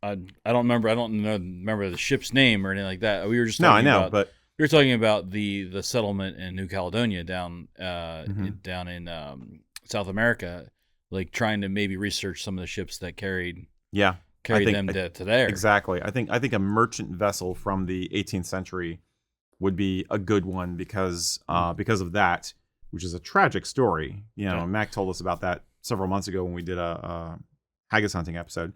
don't remember. I don't remember the ship's name or anything like that. We were just talking but we were talking about the settlement in New Caledonia down down in South America, like trying to maybe research some of the ships that carried them to there. Exactly. I think a merchant vessel from the 18th century would be a good one because of that, which is a tragic story. You know, Mac told us about that several months ago when we did a haggis hunting episode.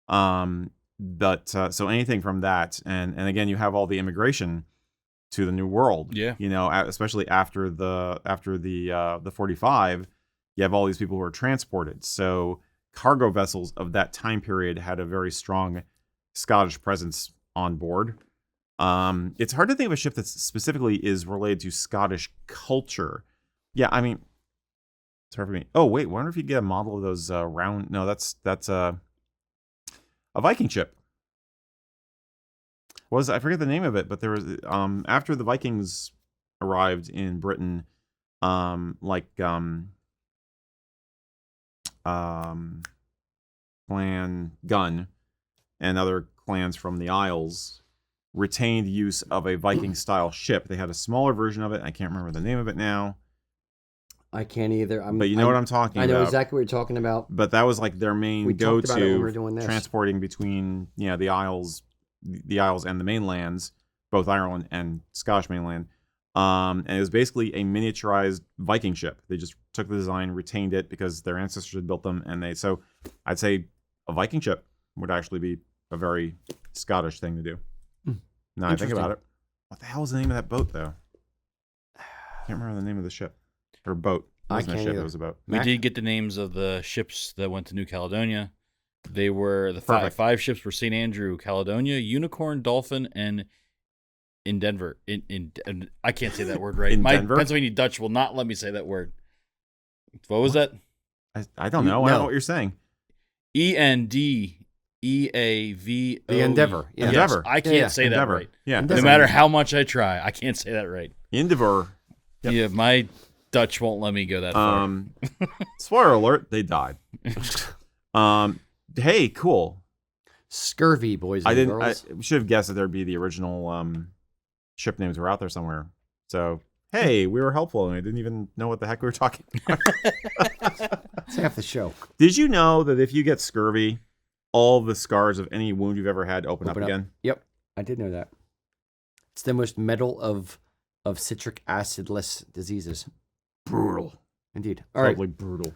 But so anything from that, and again, you have all the immigration to the New World. Yeah. You know, especially after the 45, you have all these people who are transported. So cargo vessels of that time period had a very strong Scottish presence on board. It's hard to think of a ship that specifically is related to Scottish culture. Yeah, I mean, it's hard for me. Oh wait, wonder if you get a model of those round. No, that's a Viking ship. I forget the name of it, but there was after the Vikings arrived in Britain, clan Gun and other clans from the Isles retained use of a Viking style ship. They had a smaller version of it. I can't remember the name of it now. I can't either. But you know what I'm talking about. I know exactly what you're talking about. But that was like their main go-to transporting between the Isles and the mainlands, both Ireland and Scottish mainland. And it was basically a miniaturized Viking ship. They just took the design, retained it because their ancestors had built them, so I'd say a Viking ship would actually be a very Scottish thing to do. Now I think about it. What the hell is the name of that boat, though? I can't remember the name of the ship. Or boat. It wasn't a ship, it was a boat. We did get the names of the ships that went to New Caledonia. They were, the five ships were St. Andrew, Caledonia, Unicorn, Dolphin, and in Denver. I can't say that word right. My Denver? Pennsylvania Dutch will not let me say that word. What was that? I don't know. I don't know what you're saying. ENDEAVO. The Endeavor. Yeah. Endeavor. Yes, I can't say Endeavor. that right. Yeah. No matter how much I try, I can't say that right. Endeavor. Yep. Yeah, my Dutch won't let me go that far. Spoiler alert, they died. Hey, cool. Scurvy, boys and girls. I should have guessed that there'd be the original ship names were out there somewhere. So, hey, we were helpful, and I didn't even know what the heck we were talking about. It's half the show. Did you know that if you get scurvy, all the scars of any wound you've ever had open up again? Yep, I did know that. It's the most metal of citric acid-less diseases. Brutal. Indeed. All right. Totally brutal.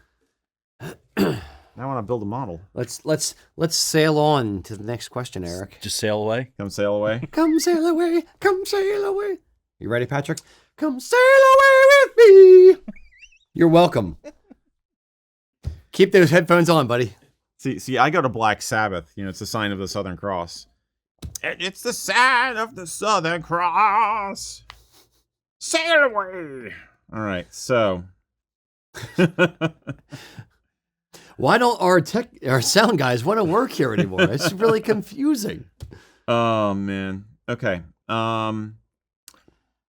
Now I want to build a model. Let's sail on to the next question, Eric. Just sail away. Come sail away. Come sail away. Come sail away. You ready, Patrick? Come sail away with me. You're welcome. Keep those headphones on, buddy. See, I go to Black Sabbath. It's the sign of the Southern Cross. It's the sign of the Southern Cross. Sail away. All right, so why don't our sound guys want to work here anymore? It's really confusing. Oh man. Okay.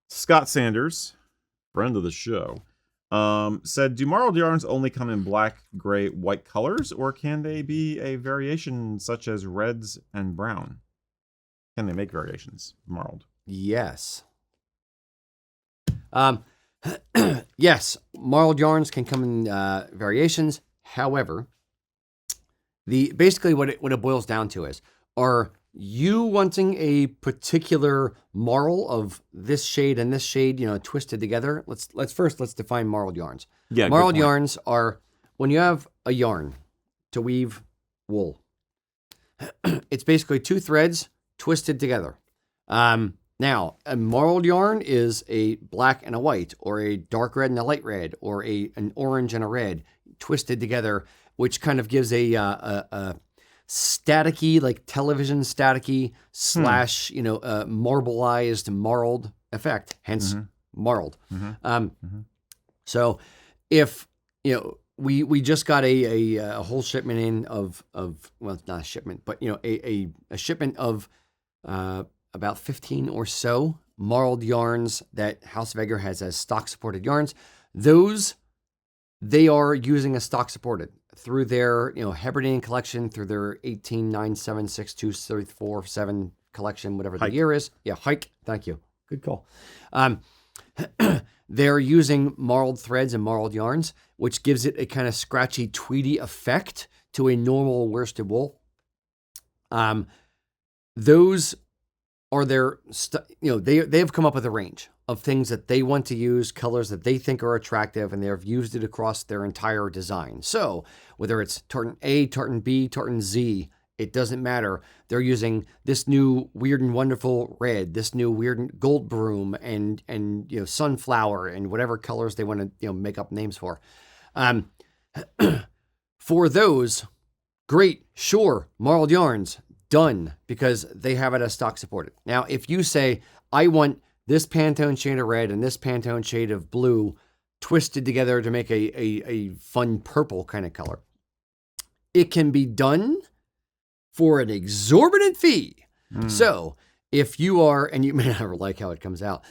Scott Sanders, friend of the show, said, "Do marled yarns only come in black, gray, white colors, or can they be a variation such as reds and brown? Can they make variations marled?" Yes. Yes, marled yarns can come in variations. However, basically what it boils down to is, are you wanting a particular marl of this shade and this shade, twisted together? Let's first define marled yarns. Yeah, marled yarns are when you have a yarn to weave wool. It's basically two threads twisted together. Now, a marled yarn is a black and a white, or a dark red and a light red, or an orange and a red twisted together, which kind of gives a staticky, like television staticky / marbleized marled effect. Hence, marled. So, if we just got a whole shipment in of well, it's not a shipment, but a shipment of about 15 or so marled yarns that House of Edgar has as stock supported yarns. Those they are using a stock supported through their, Hebridean collection, through their 1897623447 collection, whatever the year is. Yeah, hike. Thank you. Good call. They're using marled threads and marled yarns, which gives it a kind of scratchy, tweedy effect to a normal worsted wool. Those are their, they have come up with a range of things that they want to use, colors that they think are attractive, and they have used it across their entire design. So whether it's tartan A, tartan B, tartan Z, it doesn't matter. They're using this new weird and wonderful red, this new weird and gold broom, and sunflower, and whatever colors they want to make up names for. For those, great, sure, marled yarns, done, because they have it as stock supported. Now, if you say, I want this Pantone shade of red and this Pantone shade of blue twisted together to make a fun purple kind of color, it can be done for an exorbitant fee. So if you are, and you may not like how it comes out,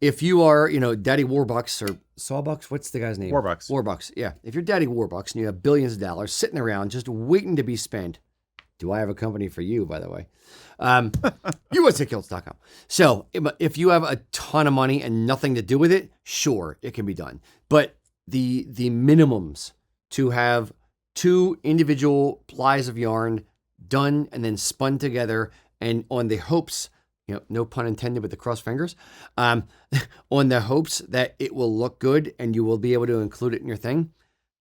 if you are, Daddy Warbucks or Sawbucks, what's the guy's name? Warbucks, yeah. If you're Daddy Warbucks and you have billions of dollars sitting around just waiting to be spent, do I have a company for you, by the way? USAKilts.com. So if you have a ton of money and nothing to do with it, sure, it can be done. But the minimums to have 2 individual plies of yarn done and then spun together, and on the hopes, no pun intended with the crossed fingers, on the hopes that it will look good and you will be able to include it in your thing,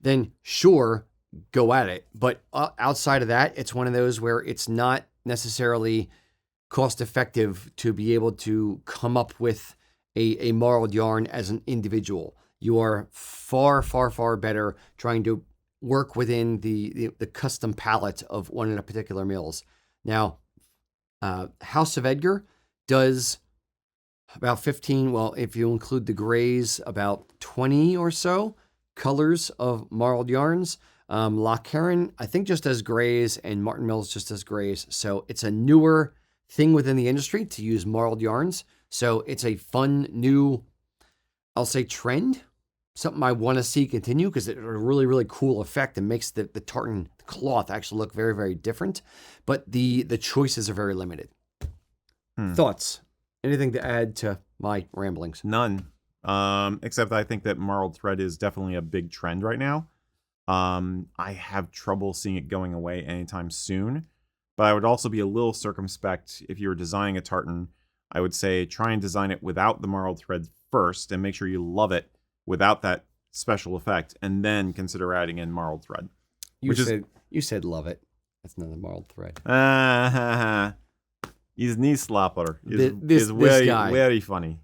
then sure, go at it. But outside of that, it's one of those where it's not necessarily cost effective to be able to come up with a marled yarn as an individual. You are far, far, far better trying to work within the custom palette of one of the particular mills. Now, House of Edgar does about 15, well, if you include the grays, about 20 or so colors of marled yarns. La Karen, I think, just does grays, and Martin Mills just does grays. So it's a newer thing within the industry to use marled yarns. So it's a fun new, I'll say, trend. Something I want to see continue because it's a really, really cool effect and makes the tartan cloth actually look very, very different. But the choices are very limited. Thoughts? Anything to add to my ramblings? None. Except I think that marled thread is definitely a big trend right now. I have trouble seeing it going away anytime soon. But I would also be a little circumspect if you were designing a tartan. I would say try and design it without the marled thread first and make sure you love it without that special effect, and then consider adding in marled thread. You said love it. That's not a marled thread. His knee slapper is this very, guy. very funny.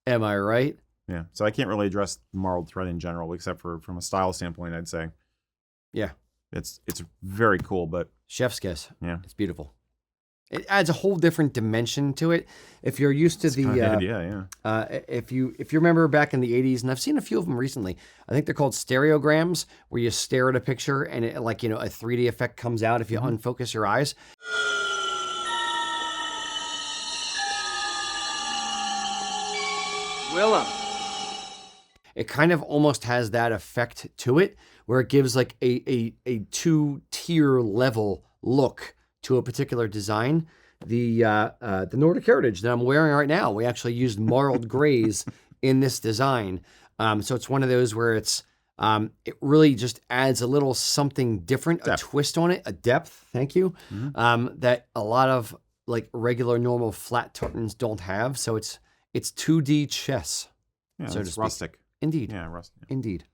Am I right? Yeah. So I can't really address marled thread in general, except for from a style standpoint, I'd say. Yeah. It's very cool, but chef's kiss. Yeah. It's beautiful. It adds a whole different dimension to it. If you're used to if you remember back in the 80s, and I've seen a few of them recently, I think they're called stereograms, where you stare at a picture and it, a 3D effect comes out if you unfocus your eyes. Willem. It kind of almost has that effect to it, where it gives like a 2-tier level look to a particular design. The Nordic Heritage that I'm wearing right now, we actually used marled grays in this design. So it's one of those where it's it really just adds a little something different, a twist on it, a depth. Thank you. That a lot of regular normal flat tartans don't have. So it's 2D chess. Yeah, so it's rustic. Indeed. Yeah, rustic. Yeah. Indeed.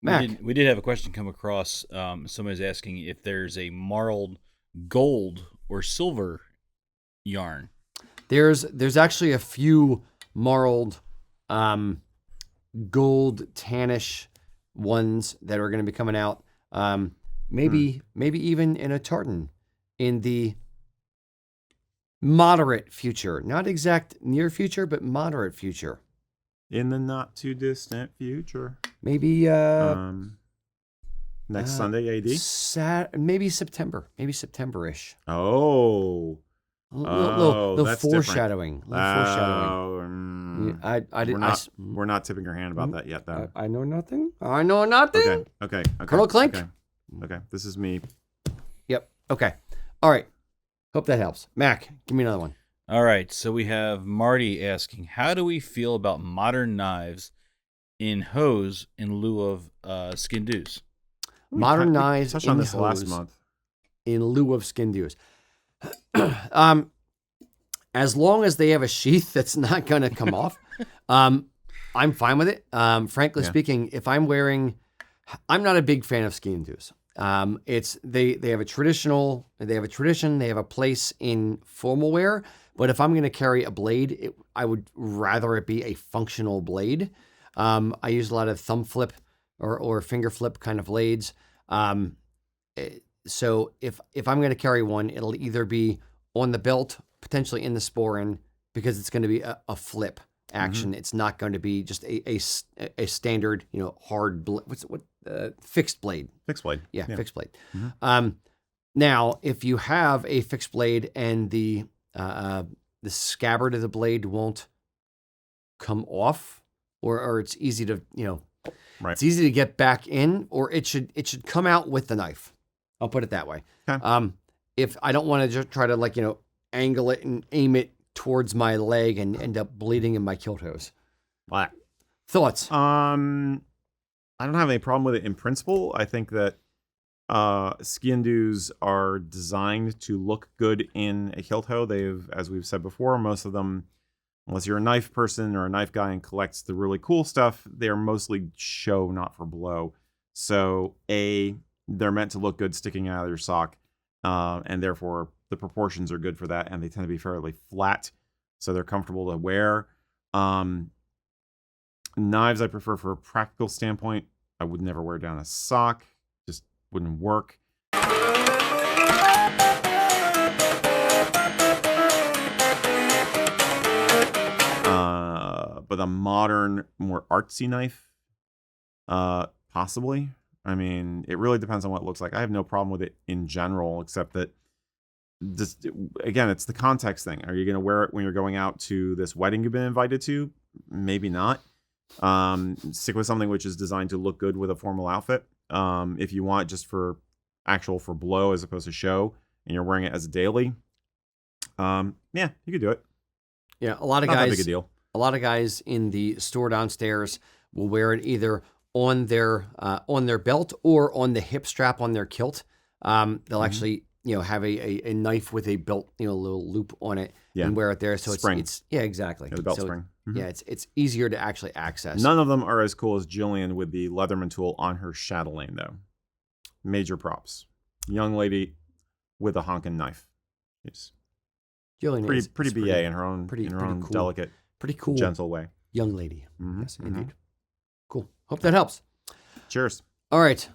Mac. We did have a question come across. Somebody's asking if there's a marled gold or silver yarn. There's actually a few marled gold tannish ones that are going to be coming out. Maybe even in a tartan in the moderate future. Not exact near future, but moderate future. In the not too distant future. Maybe next Sunday AD? Maybe September. Maybe September-ish. Oh. Little that's foreshadowing. Little foreshadowing. We're not tipping your hand about that yet, though. I know nothing. I know nothing. Okay. Colonel Clink. Okay. This is me. Yep. Okay. All right. Hope that helps. Mac, give me another one. All right. So we have Marty asking, how do we feel about modern knives in hose in lieu of skin dews? Modern knives touched on this last month. In lieu of skin dews. As long as they have a sheath that's not going to come off, I'm fine with it. Frankly speaking, if I'm wearing, I'm not a big fan of skin dews. It's they have a tradition, they have a place in formal wear. But if I'm going to carry a blade, I would rather it be a functional blade. I use a lot of thumb flip or finger flip kind of blades. So if I'm going to carry one, it'll either be on the belt, potentially in the sporran, because it's going to be a flip action. Mm-hmm. It's not going to be just a standard, hard fixed blade. Fixed blade. Yeah, fixed blade. Mm-hmm. Now, if you have a fixed blade and the scabbard of the blade won't come off, or it's easy to it's easy to get back in, or it should come out with the knife. I'll put it that way. Okay. If I don't want to just try to angle it and aim it towards my leg and end up bleeding in my kilt hose. What? Thoughts? I don't have any problem with it in principle. I think that skin dews are designed to look good in a kilt hoe. As we've said before, most of them, unless you're a knife person or a knife guy and collects the really cool stuff, they're mostly show, not for blow. So they're meant to look good sticking out of your sock, and therefore the proportions are good for that, and they tend to be fairly flat, so they're comfortable to wear. Knives I prefer for a practical standpoint. I would never wear down a sock. Just wouldn't work. But a modern, more artsy knife, possibly. I mean, it really depends on what it looks like. I have no problem with it in general, except that again, it's the context thing. Are you going to wear it when you're going out to this wedding you've been invited to? Maybe not. Stick with something which is designed to look good with a formal outfit. If you want just for blow as opposed to show, and you're wearing it as a daily, you could do it. Yeah, a lot of guys. Not that big a deal. A lot of guys in the store downstairs will wear it either on their belt or on the hip strap on their kilt. They'll actually have a knife with a belt little loop on it and wear it there. So it's exactly. Yeah, the belt spring. Mm-hmm. Yeah, it's easier to actually access. None of them are as cool as Jillian with the Leatherman tool on her chatelaine, though. Major props. Young lady with a honkin' knife. It's Jillian pretty BA in her own cool. Delicate, pretty cool, gentle way. Young lady. Mm-hmm. Yes, indeed. Cool. Hope that helps. Cheers. All right.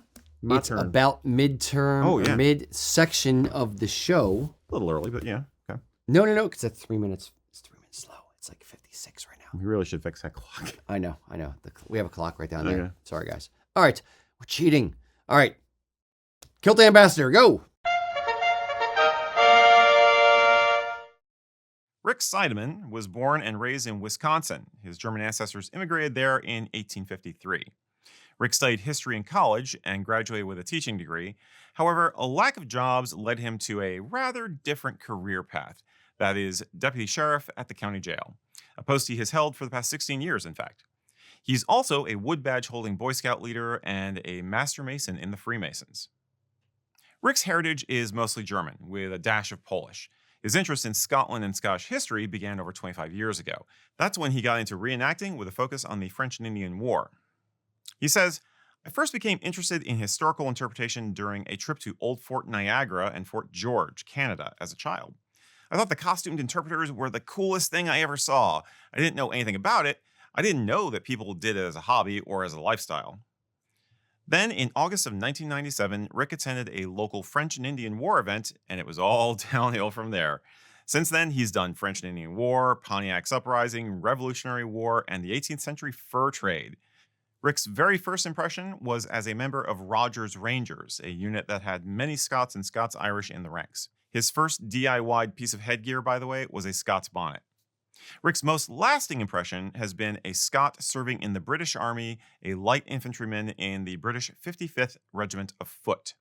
My it's turn. About midterm, mid-section of the show. A little early, but yeah. Okay. No, because it's 3 minutes. It's 3 minutes slow. It's like 56 right now. We really should fix that clock. I know. We have a clock right down there. Sorry, guys. All right. We're cheating. All right. Kilt Ambassador, go. Rick Seidemann was born and raised in Wisconsin. His German ancestors immigrated there in 1853. Rick studied history in college and graduated with a teaching degree. However, a lack of jobs led him to a rather different career path. That is, deputy sheriff at the county jail, a post he has held for the past 16 years, in fact. He's also a wood badge-holding Boy Scout leader and a master mason in the Freemasons. Rick's heritage is mostly German, with a dash of Polish. His interest in Scotland and Scottish history began over 25 years ago. That's when he got into reenacting with a focus on the French and Indian War. He says, I first became interested in historical interpretation during a trip to Old Fort Niagara and Fort George, Canada, as a child. I thought the costumed interpreters were the coolest thing I ever saw. I didn't know anything about it. I didn't know that people did it as a hobby or as a lifestyle. Then, in August of 1997, Rick attended a local French and Indian War event, and it was all downhill from there. Since then, he's done French and Indian War, Pontiac's Uprising, Revolutionary War, and the 18th century fur trade. Rick's very first impression was as a member of Rogers Rangers, a unit that had many Scots and Scots-Irish in the ranks. His first DIY piece of headgear, by the way, was a Scots bonnet. Rick's most lasting impression has been a Scot serving in the British Army, a light infantryman in the British 55th Regiment of Foot.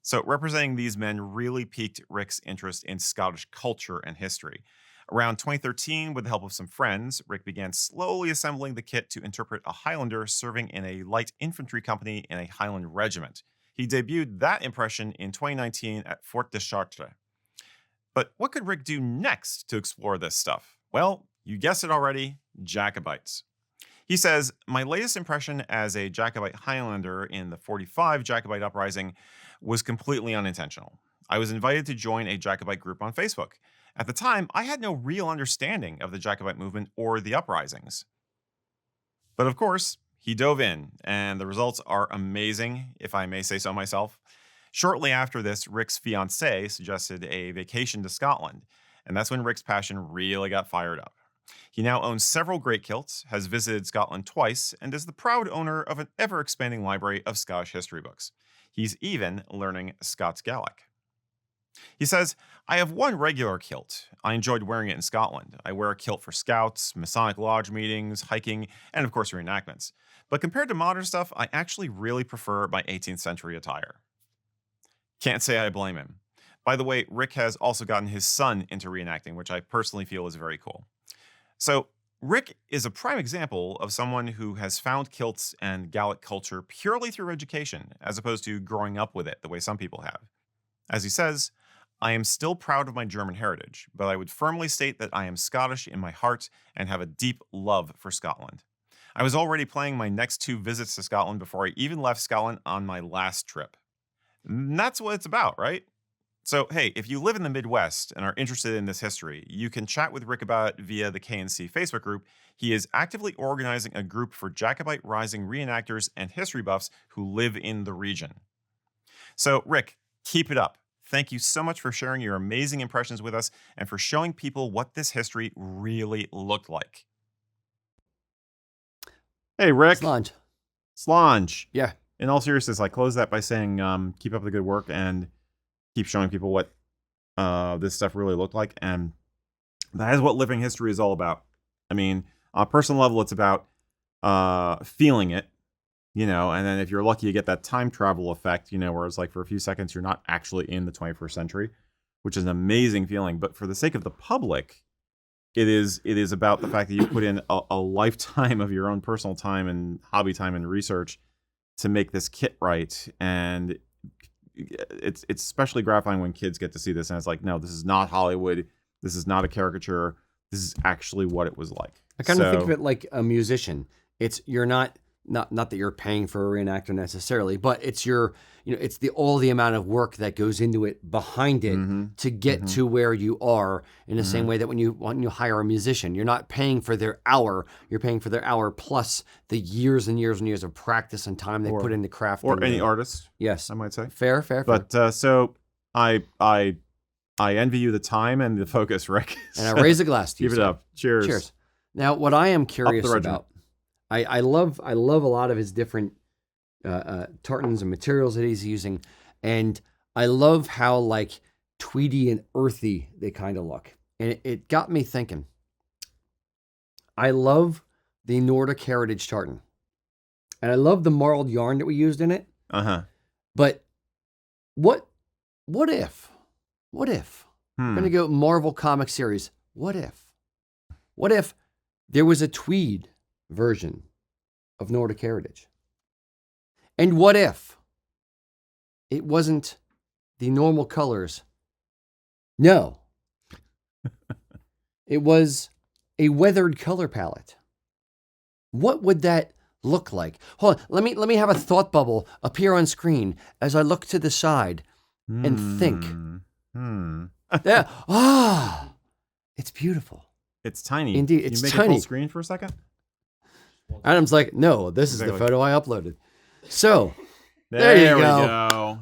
So representing these men really piqued Rick's interest in Scottish culture and history. Around 2013, with the help of some friends, Rick began slowly assembling the kit to interpret a Highlander serving in a light infantry company in a Highland regiment. He debuted that impression in 2019 at Fort de Chartres. But what could Rick do next to explore this stuff? Well, you guessed it already, Jacobites. He says, my latest impression as a Jacobite Highlander in the 45 Jacobite Uprising was completely unintentional. I was invited to join a Jacobite group on Facebook. At the time, I had no real understanding of the Jacobite movement or the uprisings. But of course, he dove in, and the results are amazing, if I may say so myself. Shortly after this, Rick's fiancée suggested a vacation to Scotland, and that's when Rick's passion really got fired up. He now owns several great kilts, has visited Scotland twice, and is the proud owner of an ever-expanding library of Scottish history books. He's even learning Scots Gaelic. He says, I have one regular kilt. I enjoyed wearing it in Scotland. I wear a kilt for scouts, Masonic Lodge meetings, hiking, and of course reenactments. But compared to modern stuff, I actually really prefer my 18th century attire. Can't say I blame him. By the way, Rick has also gotten his son into reenacting, which I personally feel is very cool. So, Rick is a prime example of someone who has found kilts and Gaelic culture purely through education, as opposed to growing up with it the way some people have. As he says, I am still proud of my German heritage, but I would firmly state that I am Scottish in my heart and have a deep love for Scotland. I was already planning my next 2 visits to Scotland before I even left Scotland on my last trip. And that's what it's about, right? So, hey, if you live in the Midwest and are interested in this history, you can chat with Rick about it via the KNC Facebook group. He is actively organizing a group for Jacobite Rising reenactors and history buffs who live in the region. So, Rick, keep it up. Thank you so much for sharing your amazing impressions with us and for showing people what this history really looked like. Hey, Rick. Slange. Yeah. In all seriousness, I close that by saying keep up the good work and keep showing people what this stuff really looked like. And that is what living history is all about. I mean, on a personal level, it's about feeling it, and then if you're lucky, you get that time travel effect, where it's like for a few seconds, you're not actually in the 21st century, which is an amazing feeling. But for the sake of the public, it is about the fact that you put in a lifetime of your own personal time and hobby time and research to make this kit right. And it's especially gratifying when kids get to see this and it's like, no, this is not Hollywood. This is not a caricature. This is actually what it was like. I kind of think of it like a musician. You're not that you're paying for a reenactor necessarily, but it's it's all the amount of work that goes into it behind it to get to where you are, in the same way that when you hire a musician, you're not paying for their hour, you're paying for their hour plus the years and years and years of practice and time they put into craft. Or any artist. Yes. I might say. Fair. But so I envy you the time and the focus, Rick. And I raise a glass to you. Keep it up. Cheers. Now, what I am curious about, I love a lot of his different tartans and materials that he's using, and I love how like tweedy and earthy they kind of look. And it got me thinking. I love the Nordic heritage tartan, and I love the marled yarn that we used in it. But what if? I'm gonna go Marvel comic series. What if there was a tweed version of Nordic heritage? And what if it wasn't the normal colors? No. It was a weathered color palette. What would that look like? Hold on, let me have a thought bubble appear on screen as I look to the side and think. Yeah. It's beautiful. It's tiny. Indeed, it's Can you make tiny. it full screen for a second? Adam's like, no, this is the photo I uploaded. So, there you go.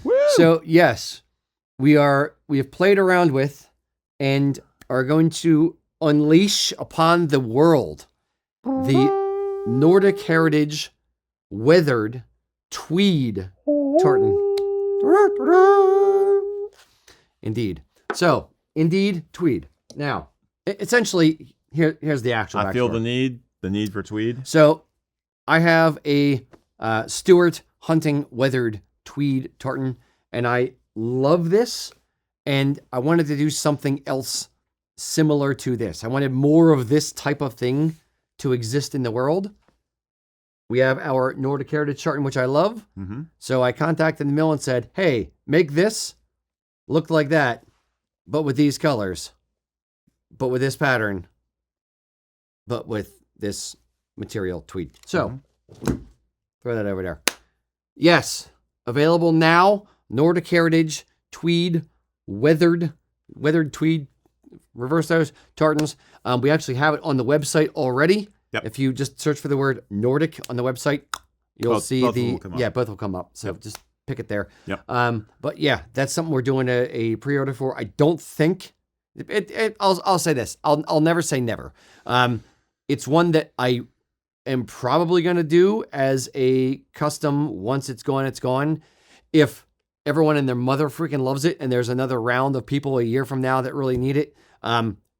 Woo! So, yes, we have played around with and are going to unleash upon the world the Nordic heritage weathered tweed tartan. Indeed. So, indeed, tweed. Now, Essentially, here's the actual. I feel the need for tweed. So, I have a Stuart hunting weathered tweed tartan, and I love this. And I wanted to do something else similar to this. I wanted more of this type of thing to exist in the world. We have our Nordic heritage tartan, which I love. Mm-hmm. So I contacted the mill and said, hey, make this look like that, but with these colors, but with this pattern, but with this material tweed. So throw that over there. Yes, available now. Nordic heritage tweed, weathered tweed, reverse those tartans. We actually have it on the website already. Yep. If you just search for the word Nordic on the website, you'll see both will come up. So just pick it there. Yep. But yeah, that's something we're doing a pre-order for. I don't think I'll say this. I'll never say never. It's one that I am probably going to do as a custom. Once it's gone, it's gone. If everyone and their mother freaking loves it, and there's another round of people a year from now that really need it,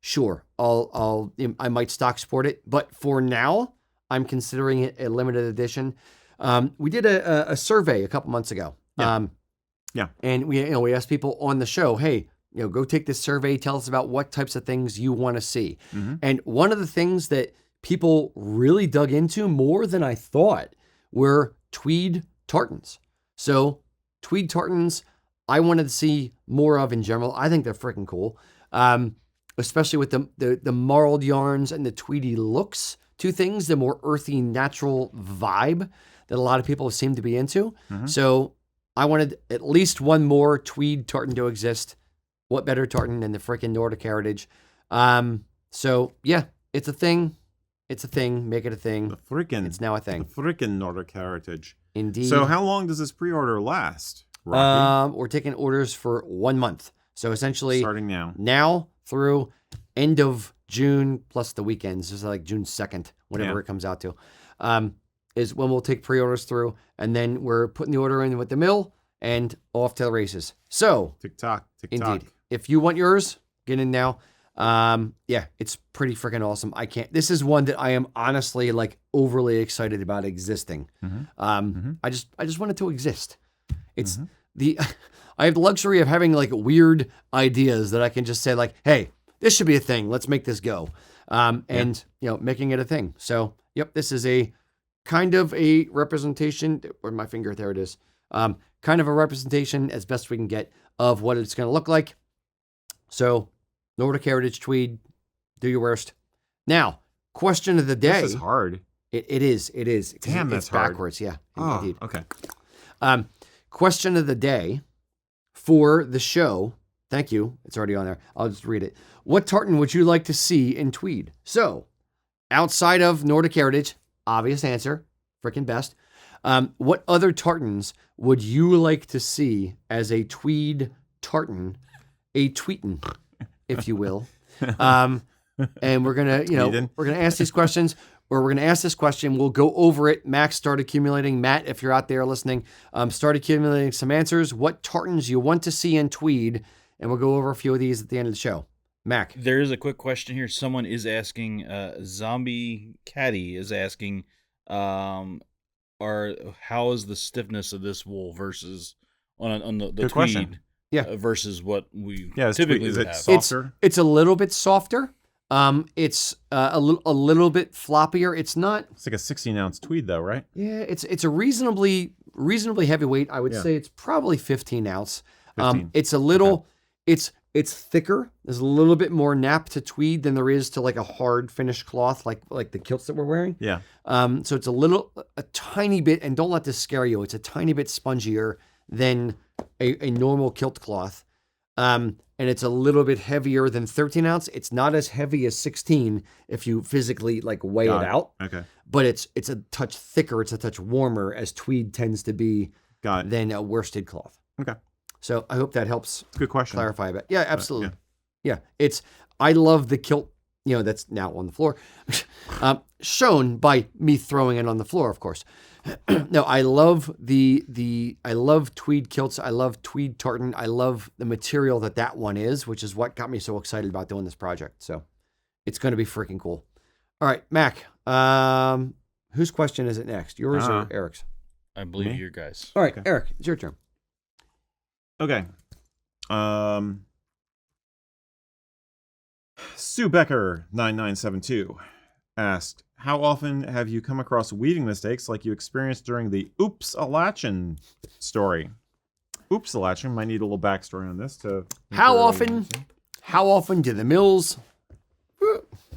sure, I might stock support it. But for now, I'm considering it a limited edition. We did a survey a couple months ago. Yeah. And we asked people on the show, hey, go take this survey, tell us about what types of things you want to see. Mm-hmm. And one of the things that people really dug into more than I thought were tweed tartans. So tweed tartans, I wanted to see more of in general. I think they're freaking cool. Especially with the marled yarns and the tweedy looks to things, the more earthy, natural vibe that a lot of people seem to be into. Mm-hmm. So I wanted at least one more tweed tartan to exist. What better tartan than the freaking Nordic heritage? So yeah, it's a thing. It's a thing. Make it a thing. It's now a thing. The freaking Nordic heritage. Indeed. So how long does this pre-order last, Rocky? We're taking orders for 1 month. So essentially, starting now through end of June plus the weekends, just like June 2nd, whatever it comes out to, is when we'll take pre-orders through, and then we're putting the order in with the mill and off to the races. So TikTok. Indeed, if you want yours, get in now. Yeah, it's pretty freaking awesome. This is one that I am honestly like overly excited about existing. Mm-hmm. I just want it to exist. It's I have the luxury of having like weird ideas that I can just say like, hey, this should be a thing. Let's make this go. And making it a thing. So, yep, this is a kind of a representation, where my finger, there it is. Kind of a representation as best we can get of what it's going to look like. So, Nordic heritage tweed, do your worst. Now, question of the day. This is hard. It is. Damn, that's it's backwards. hard. Yeah, indeed. Okay. Question of the day for the show. Thank you. It's already on there. I'll just read it. What tartan would you like to see in tweed? So, outside of Nordic heritage, obvious answer, freaking best. What other tartans would you like to see as a tweed tartan, a tweetin, if you will? And we're gonna, we're gonna ask these questions. Or we're going to ask this question. We'll go over it. Max, start accumulating. Matt, if you're out there listening, start accumulating some answers. What tartans you want to see in tweed, and we'll go over a few of these at the end of the show. Mac. There is a quick question here. Someone is asking, Zombie Caddy is asking, how is the stiffness of this wool versus on the tweed? Question. Yeah. Versus what we typically would have. Softer? It's a little bit softer. It's a little bit floppier. It's not. It's like a 16-ounce tweed, though, right? Yeah, it's a reasonably heavy weight. I would say it's probably 15 ounce. 15. It's a little. Okay. It's thicker. There's a little bit more nap to tweed than there is to like a hard finished cloth, like the kilts that we're wearing. Yeah. So it's a tiny bit, and don't let this scare you. It's a tiny bit spongier than a normal kilt cloth. And it's a little bit heavier than 13 ounce. It's not as heavy as 16 if you physically like weigh it out. Okay. But it's a touch thicker. It's a touch warmer, as tweed tends to be than a worsted cloth. Okay. So I hope that helps. Good question. Clarify a bit. Yeah, absolutely. Yeah. I love the kilt, that's now on the floor, shown by me throwing it on the floor, of course. No, I love I love tweed kilts. I love tweed tartan. I love the material that one is, which is what got me so excited about doing this project. So It's going to be freaking cool. All right, Mac. Whose question is it next? Yours or Eric's? I believe your guys. All right, okay. Erik, it's your turn. Okay. Sue Becker 9972 asked, how often have you come across weaving mistakes like you experienced during the Oops-alachian story? Oops-alachian might need a little backstory on this to. How often do the mills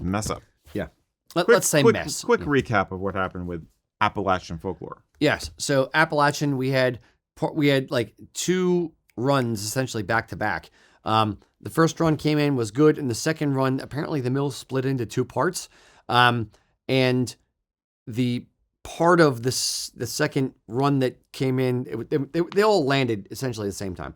mess up? Yeah. Let's say mess. Quick recap of what happened with Appalachian folklore. Yes. So Appalachian, we had like 2 runs essentially back to back. The first run came in, was good, and the second run, apparently the mill split into 2 parts. And the part of the second run that came in, they all landed essentially at the same time.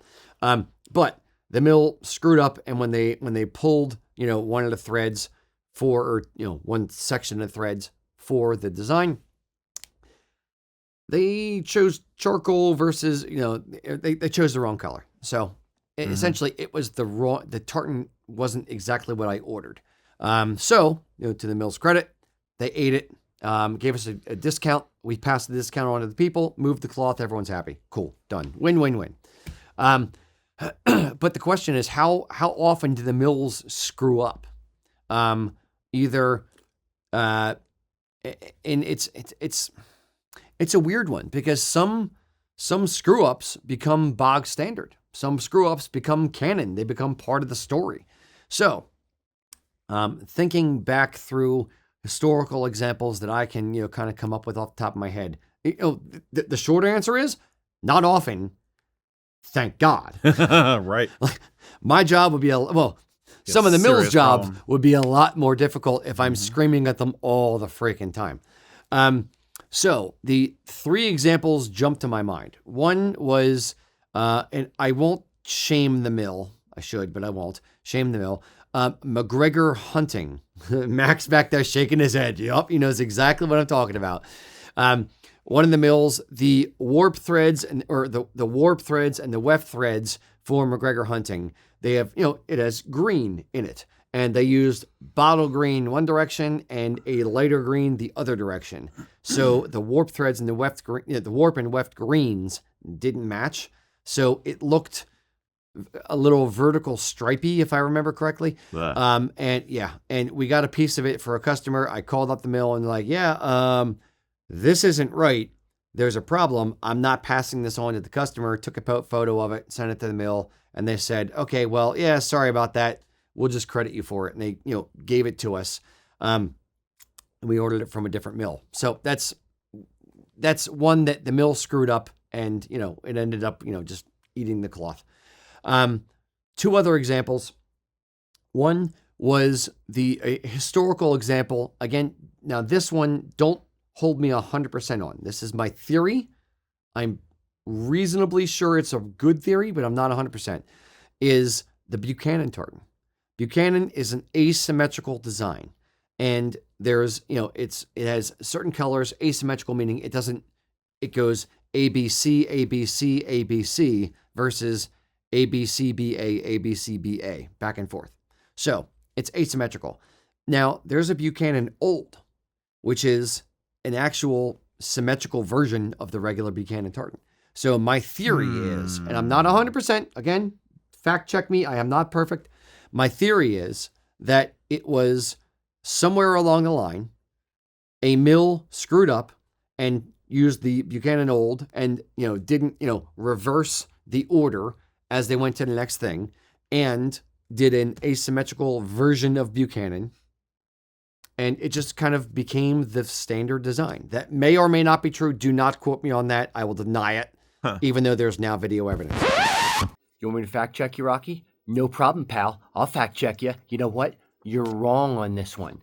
But the mill screwed up, and when they pulled, one of the threads one section of threads for the design, they chose charcoal versus, they chose the wrong color. So essentially it was the tartan wasn't exactly what I ordered. So, to the mill's credit, they ate it, gave us a discount. We passed the discount on to the people, moved the cloth. Everyone's happy. Cool. Done. Win, win, win. But the question is, how often do the mills screw up? And it's a weird one because some screw ups become bog standard. Some screw ups become canon. They become part of the story. So, thinking back through historical examples that I can, kind of come up with off the top of my head, the short answer is not often. Thank God. Right. Like, my job would be some of the mill's job would be a lot more difficult if I'm screaming at them all the freaking time. So the 3 examples jump to my mind. One was, and I won't shame the mill. I should, but I won't shame the mill. McGregor hunting. Max back there shaking his head. Yup, he knows exactly what I'm talking about. One of the mills, the warp threads and the warp threads and the weft threads for McGregor hunting, they have, it has green in it. And they used bottle green one direction and a lighter green the other direction. So the warp threads and the warp and weft greens didn't match. So it looked a little vertical stripy, if I remember correctly. And we got a piece of it for a customer. I called up the mill and like, this isn't right. There's a problem. I'm not passing this on to the customer. Took a photo of it, sent it to the mill, and they said, okay, well, yeah, sorry about that. We'll just credit you for it. And they, gave it to us. We ordered it from a different mill. So that's one that the mill screwed up and, it ended up, just eating the cloth. 2 other examples. One was a historical example. Again, now this one, don't hold me 100% on. This is my theory. I'm reasonably sure it's a good theory, but I'm not 100%. Is the Buchanan tartan. Buchanan is an asymmetrical design, and there's, it has certain colors, asymmetrical meaning it goes ABC, ABC, ABC versus ABCBA, ABCBA, back and forth. So it's asymmetrical. Now there's a Buchanan Old, which is an actual symmetrical version of the regular Buchanan tartan. So my theory is, and I'm not 100%, again, fact check me, I am not perfect. My theory is that it was somewhere along the line, a mill screwed up and used the Buchanan Old and, didn't, reverse the order as they went to the next thing and did an asymmetrical version of Buchanan. And it just kind of became the standard design. That may or may not be true. Do not quote me on that. I will deny it, even though there's now video evidence. You want me to fact check you, Rocky? No problem, pal. I'll fact check you. You know what? You're wrong on this one.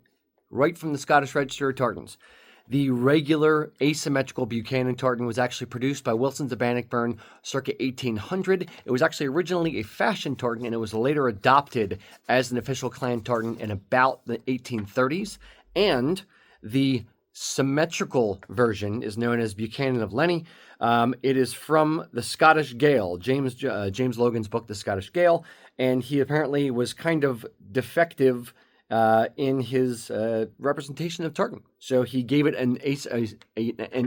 Right from the Scottish Register of Tartans. The regular asymmetrical Buchanan tartan was actually produced by Wilsons of Bannockburn circa 1800. It was actually originally a fashion tartan, and it was later adopted as an official clan tartan in about the 1830s. And the symmetrical version is known as Buchanan of Lenny. It is from the Scottish Gael, James Logan's book, The Scottish Gael, and he apparently was kind of defective in his representation of tartan. So he gave it an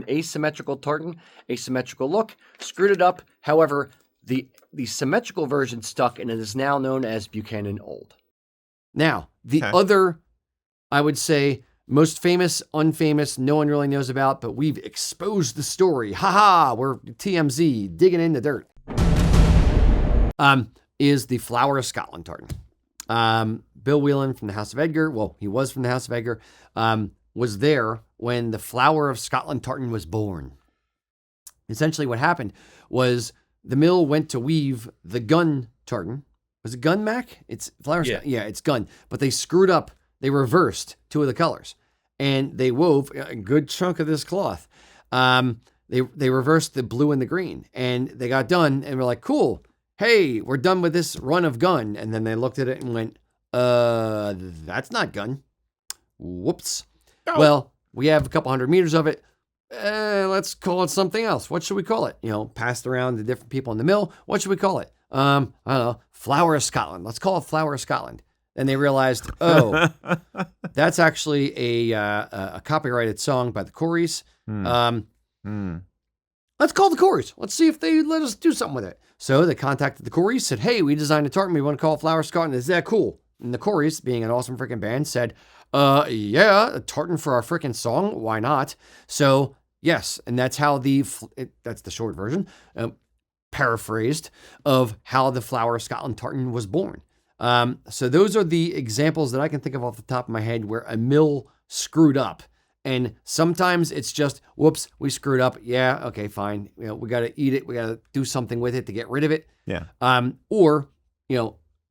asymmetrical tartan, asymmetrical look, screwed it up. However, the symmetrical version stuck, and it is now known as Buchanan Old. Now, the other, I would say, most famous, unfamous, no one really knows about, but we've exposed the story. Ha! We're TMZ, digging in the dirt. Is the Flower of Scotland tartan. Bill Whelan from the House of Edgar, well, he was from the House of Edgar, was there when the Flower of Scotland tartan was born. Essentially what happened was the mill went to weave the gun tartan. Was it gun, Mac? It's Flower of Scotland. Yeah, it's gun. But they screwed up. They reversed two of the colors. And they wove a good chunk of this cloth. They reversed the blue and the green. And they got done and were like, cool. Hey, we're done with this run of gun. And then they looked at it and went, that's not gun. Whoops. Oh. Well, we have a couple 100 meters of it. Let's call it something else. What should we call it? Passed around to different people in the mill. What should we call it? I don't know. Flower of Scotland. Let's call it Flower of Scotland. And they realized, that's actually a copyrighted song by the Corys. Let's call the Corys. Let's see if they let us do something with it. So they contacted the Corys, said, hey, we designed a tartan. We want to call it Flower of Scotland. Is that cool? And the Corys, being an awesome freaking band, said, yeah, a tartan for our freaking song. Why not? So, yes. And that's how that's the short version, paraphrased, of how the Flower of Scotland tartan was born. So those are the examples that I can think of off the top of my head where a mill screwed up. And sometimes it's just, whoops, we screwed up. Yeah, okay, fine. We got to eat it. We got to do something with it to get rid of it. Yeah. Or,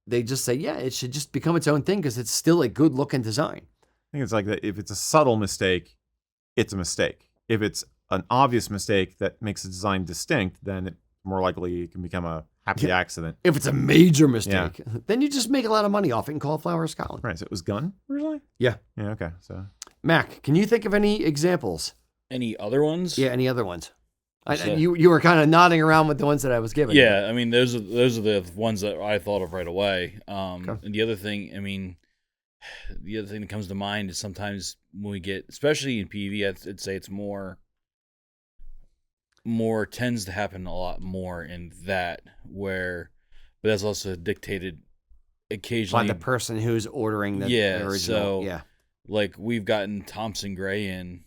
they just say, yeah, it should just become its own thing because it's still a good looking design. I think it's like that. If it's a subtle mistake, it's a mistake. If it's an obvious mistake that makes the design distinct, then it more likely it can become a happy accident. If it's a major mistake, then you just make a lot of money off it and call it Flower of Scotland. Right. So it was gun originally? Yeah. Yeah. Okay. So, Mac, can you think of any examples? Any other ones? Yeah, any other ones? You were kind of nodding around with the ones that I was giving. Yeah, I mean, those are the ones that I thought of right away. And the other thing, that comes to mind is sometimes when we get, especially in PV, I'd say it's more tends to happen a lot more in that but that's also dictated occasionally by the person who's ordering the original. So, like we've gotten Thompson Gray in.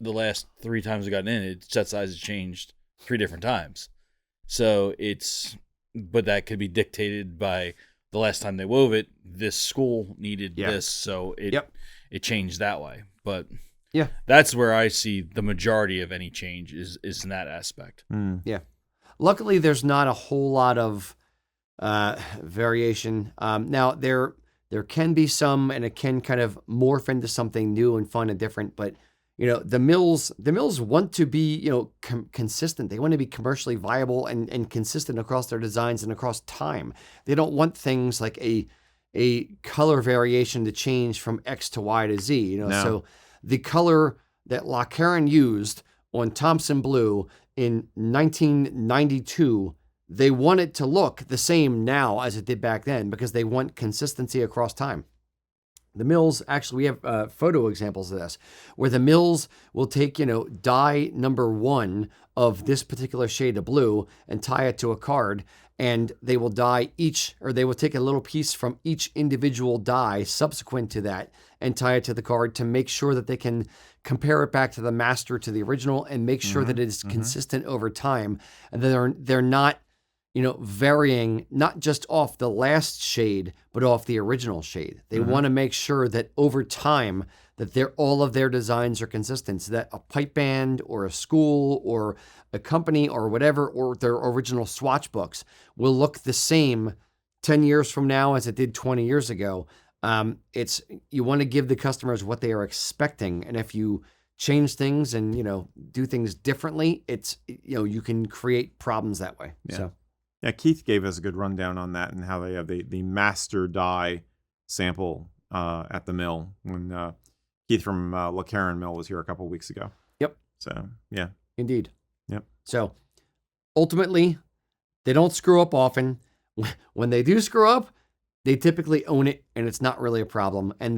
The last 3 times we got in, set size has changed 3 different times. So but that could be dictated by the last time they wove it. This school needed this, so it changed that way. But that's where I see the majority of any change is in that aspect. Yeah. Luckily, there's not a whole lot of variation. Now there can be some, and it can kind of morph into something new and fun and different, but the mills want to be, consistent. They want to be commercially viable and consistent across their designs and across time. They don't want things like a color variation to change from X to Y to Z, No. So the color that Lacaron used on Thompson Blue in 1992, they want it to look the same now as it did back then because they want consistency across time. The mills, actually, we have photo examples of this, where the mills will take, dye number 1 of this particular shade of blue and tie it to a card, and they will they will take a little piece from each individual dye subsequent to that and tie it to the card to make sure that they can compare it back to the master, to the original, and make sure that it is consistent over time. And they're not, varying not just off the last shade, but off the original shade. They want to make sure that over time that all of their designs are consistent, so that a pipe band or a school or a company or whatever, or their original swatch books will look the same 10 years from now as it did 20 years ago. You want to give the customers what they are expecting. And if you change things and, do things differently, you can create problems that way. Yeah. So. Yeah, Keith gave us a good rundown on that and how they have the master dye sample at the mill when Keith from Lacaron Mill was here a couple weeks ago. Yep. So, yeah. Indeed. Yep. So, ultimately, they don't screw up often. When they do screw up, They typically own it, and it's not really a problem. And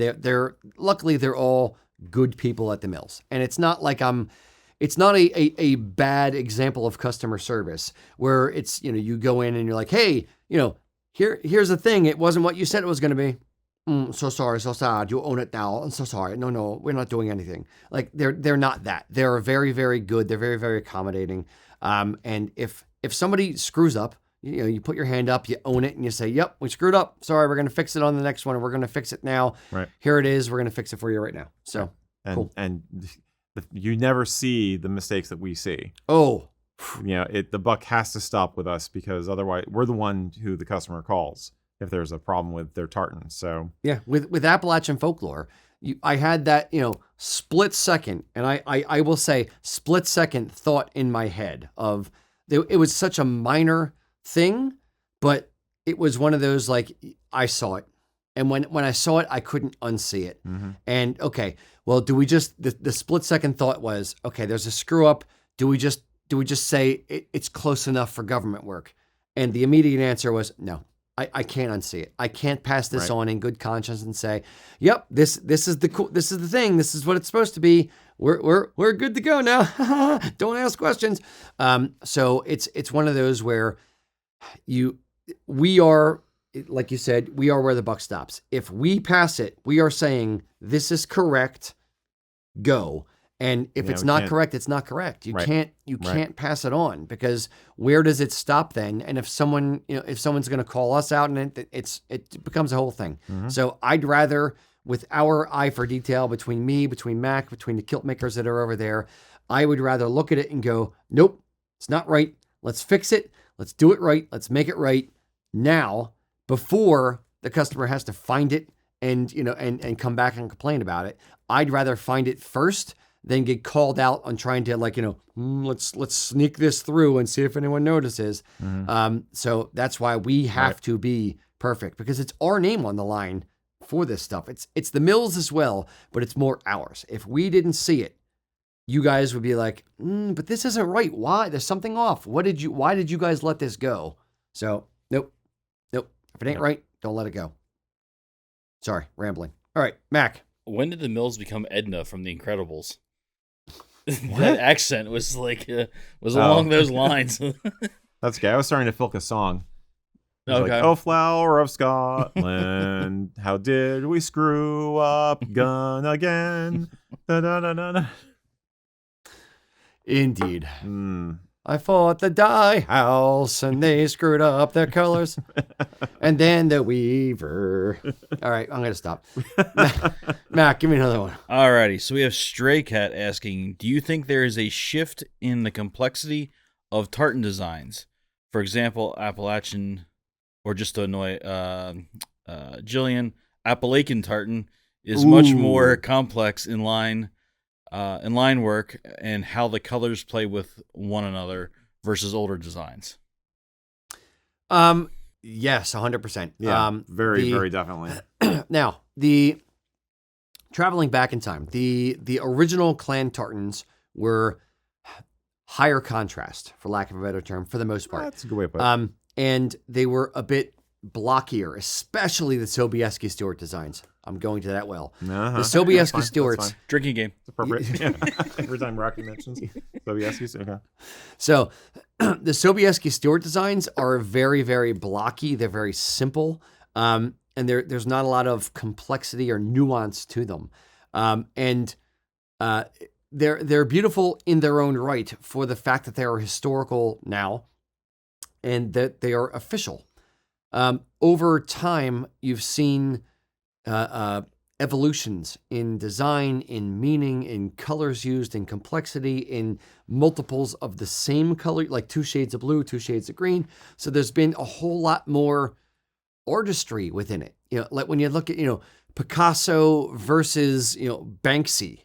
luckily they're all good people at the mills. And it's not like it's not a bad example of customer service where it's, you go in and you're like, hey, here's the thing. It wasn't what you said it was going to be. So sorry, so sad. You own it now. I'm so sorry. No, we're not doing anything. Like they're not that. They're very, very good. They're very, very accommodating. And if somebody screws up, you put your hand up, you own it, and you say, yep, we screwed up. Sorry, we're going to fix it on the next one. We're going to fix it now. Right. Here it is. We're going to fix it for you right now. So cool. And you never see the mistakes that we see. Oh. The buck has to stop with us because otherwise we're the one who the customer calls if there's a problem with their tartan. So yeah, with Appalachian folklore, I had that, split second, and I will say split second thought in my head of it was such a minor thing, but it was one of those, like, I saw it. And when I saw it, I couldn't unsee it. Mm-hmm. And okay, well, do we just, the split second thought was, okay, there's a screw up. Do we just say it's close enough for government work? And the immediate answer was no. I can't unsee it. I can't pass this on in good conscience and say, "Yep, this is the thing. This is what it's supposed to be. We're good to go now. Don't ask questions." So it's one of those where we are, like you said, we are where the buck stops. If we pass it, we are saying this is correct. Go. And if it's not correct, it's not correct. You can't pass it on, because where does it stop then? And if someone's going to call us out, and it becomes a whole thing. Mm-hmm. So I'd rather, with our eye for detail, between me, between Mac, between the kilt makers that are over there, I would rather look at it and go, nope, it's not right. Let's fix it. Let's do it right. Let's make it right now, before the customer has to find it and come back and complain about it. I'd rather find it first than get called out on trying to, let's sneak this through and see if anyone notices. Mm-hmm. So that's why we have to be perfect, because it's our name on the line for this stuff. It's the mills as well, but it's more ours. If we didn't see it, you guys would be like, but this isn't right. Why? There's something off. Why did you guys let this go? So nope. If it ain't right, don't let it go. Sorry, rambling. All right, Mac. When did the mills become Edna from The Incredibles? That accent was along those lines. That's okay. I was starting to feel a song. Okay. Oh, flower of Scotland, how did we screw up gun again? Da, da, da, da, da. Indeed. I fought the dye house and they screwed up their colors. And then the weaver. All right, I'm going to stop. Mac, give me another one. All righty. So we have Stray Cat asking, do you think there is a shift in the complexity of tartan designs? For example, Appalachian, or just to annoy Jillian, Appalachian tartan is much more complex in line work and how the colors play with one another versus older designs. Yes, 100%. Yeah, very definitely. Now, the traveling back in time, the original clan tartans were higher contrast, for lack of a better term, for the most part. That's a good way to put it. And they were a bit blockier, especially the Sobieski Stewart designs. I'm going to that well. The Sobieski Stewarts. Drinking game. It's appropriate. Yeah. Every time Rocky mentions Sobieski's, okay. So the Sobieski Stewart designs are very, very blocky. They're very simple. And there's not a lot of complexity or nuance to them. And they're beautiful in their own right for the fact that they are historical now and that they are official. Over time, you've seen evolutions in design, in meaning, in colors used, in complexity, in multiples of the same color, like 2 shades of blue, 2 shades of green. So there's been a whole lot more artistry within it. Like when you look at, Picasso versus, Banksy,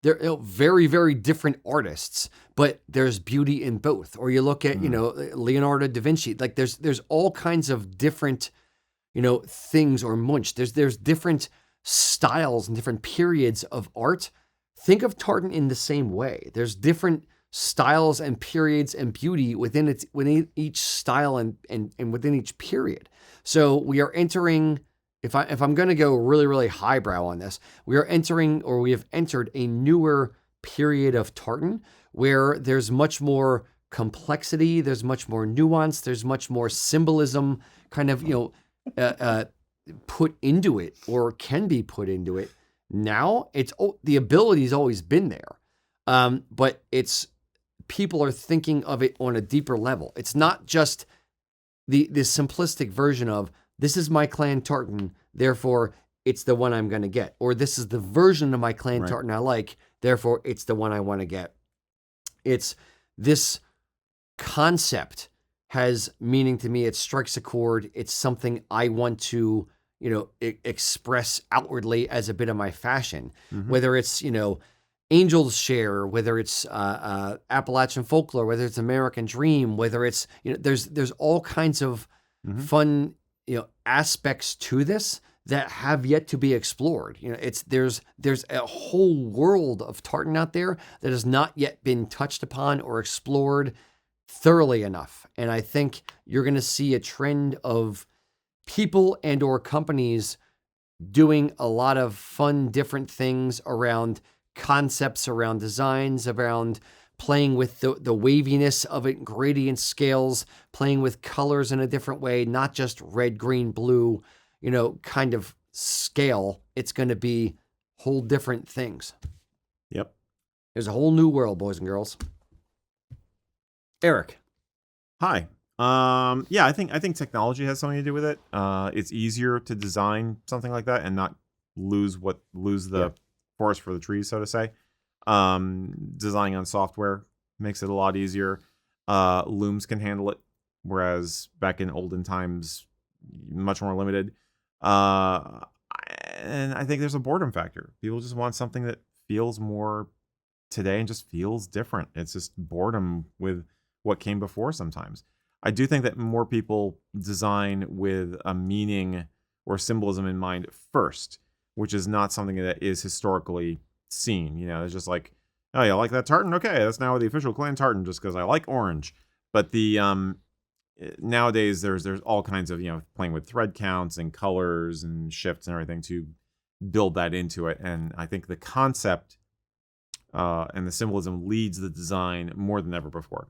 they're very, very different artists, but there's beauty in both. Or you look at, Leonardo da Vinci, like there's all kinds of different, things, or Munch. There's different styles and different periods of art. Think of tartan in the same way. There's different styles and periods and beauty within each style and within each period. So we are entering, if I'm going to go really, really highbrow on this, we have entered a newer period of tartan where there's much more complexity, there's much more nuance, there's much more symbolism kind of, put into it, or can be put into it. Now the ability's always been there. But people are thinking of it on a deeper level. It's not just the simplistic version of, this is my clan tartan, therefore it's the one I'm going to get. Or this is the version of my clan tartan I like, therefore it's the one I want to get. It's this concept has meaning to me. It strikes a chord. It's something I want to, express outwardly as a bit of my fashion, whether it's, Angel's Share, whether it's Appalachian folklore, whether it's American Dream, whether it's, there's all kinds of fun, aspects to this that have yet to be explored. There's a whole world of tartan out there that has not yet been touched upon or explored thoroughly enough. And I think you're going to see a trend of people and or companies doing a lot of fun, different things around concepts, around designs, around playing with the waviness of it, gradient scales, playing with colors in a different way, not just red, green, blue, kind of scale. It's going to be whole different things. Yep. There's a whole new world, boys and girls. Erik. Hi. Yeah, I think technology has something to do with it. It's easier to design something like that and not lose the forest for the trees, so to say. Designing on software makes it a lot easier. Looms can handle it, whereas back in olden times, much more limited. And I think there's a boredom factor. People just want something that feels more today and just feels different. It's just boredom with what came before sometimes. I do think that more people design with a meaning or symbolism in mind first, which is not something that is historically seen. It's just like, oh, yeah, I like that tartan. Okay, that's now the official clan tartan just because I like orange. But the nowadays there's all kinds of playing with thread counts and colors and shifts and everything to build that into it. And I think the concept and the symbolism leads the design more than ever before.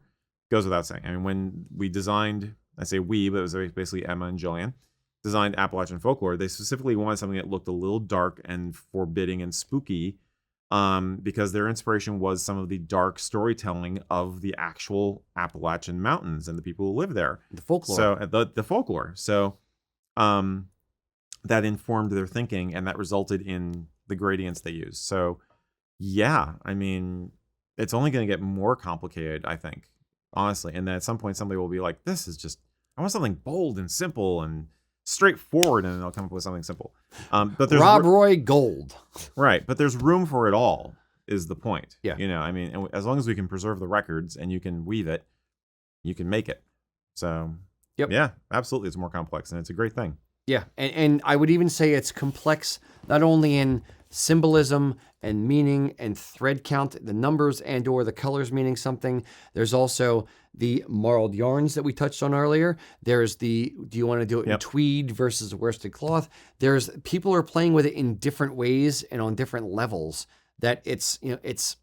Goes without saying. I mean, when we designed, I say we, but it was basically Emma and Jillian, designed Appalachian folklore, they specifically wanted something that looked a little dark and forbidding and spooky, because their inspiration was some of the dark storytelling of the actual Appalachian mountains and the people who live there. The folklore. So the folklore. So that informed their thinking, and that resulted in the gradients they used. So yeah, I mean, it's only going to get more complicated, I think. Honestly, and then at some point somebody will be like, I want something bold and simple and straightforward, and then they'll come up with something simple. But there's Rob Roy Gold. Right, but there's room for it all is the point. Yeah. I mean, as long as we can preserve the records and you can weave it, you can make it. So yeah, absolutely, it's more complex, and it's a great thing. Yeah, and I would even say it's complex not only in symbolism and meaning and thread count, the numbers and or the colors meaning something. There's also the marled yarns that we touched on earlier. There's do you want to do it in tweed versus worsted cloth? There's people are playing with it in different ways and on different levels. That it's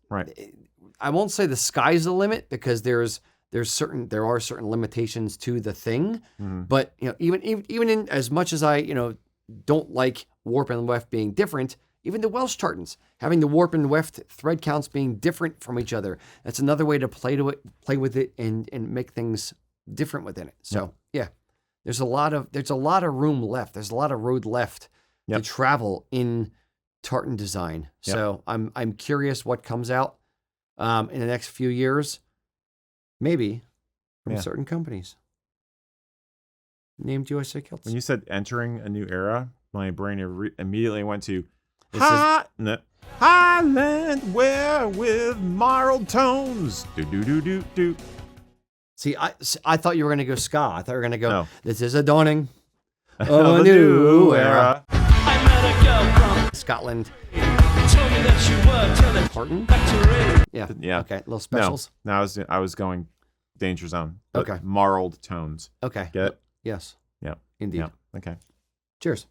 right. I won't say the sky's the limit, because there are certain limitations to the thing. But even in as much as I don't like warp and weft being different, even the Welsh tartans having the warp and weft thread counts being different from each other, that's another way to play with it and make things different within it. So yeah, there's a lot of room left. There's a lot of road left to travel in tartan design. So I'm curious what comes out in the next few years, maybe from certain companies. Named USA Kilts. When you said entering a new era, my brain immediately went to Highland wear with marled tones. Do. See, I thought you were going to go ska. I thought you were going to go, no. This is a dawning of a new era. I met a girl from Scotland. Tartan? Yeah. Yeah. Okay. Little specials. No, I was going danger zone. But Okay. marled tones. Okay. Get it? Yes. Yeah. Indeed. Yeah. Okay. Cheers.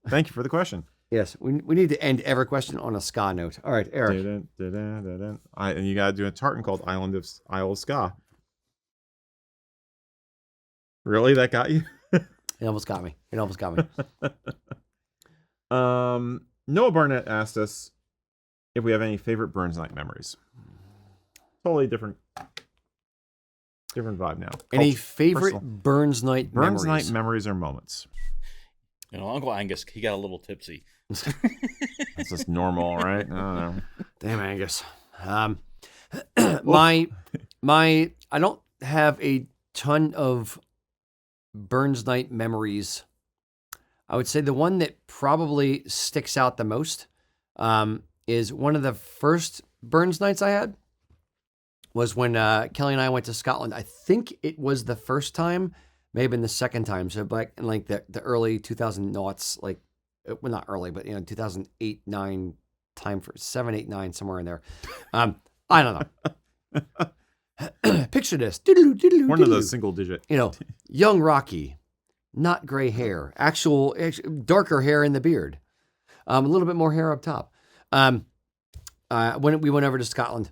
Thank you for the question. Yes. We need to end every question on a ska note. All right, Erik. And you got to do a tartan called Isle of Ska. Really? That got you? It almost got me. Noah Barnett asked us if we have any favorite Burns Night memories. Totally different vibe now. Any favorite Burns Night Burns memories? Night memories or moments? Uncle Angus, he got a little tipsy. That's just normal, right? I don't know. Damn, Angus. I don't have a ton of Burns Night memories. I would say the one that probably sticks out the most is one of the first Burns Nights I had was when Kelly and I went to Scotland. I think it was the first time, may have been the second time. So back in like the early 2000 noughts, like, well, not early, but 2008, 9 time for 7, 8, 9, somewhere in there. I don't know. Picture this. One of those single digit. Young Rocky, not gray hair, actual darker hair in the beard, a little bit more hair up top. When we went over to Scotland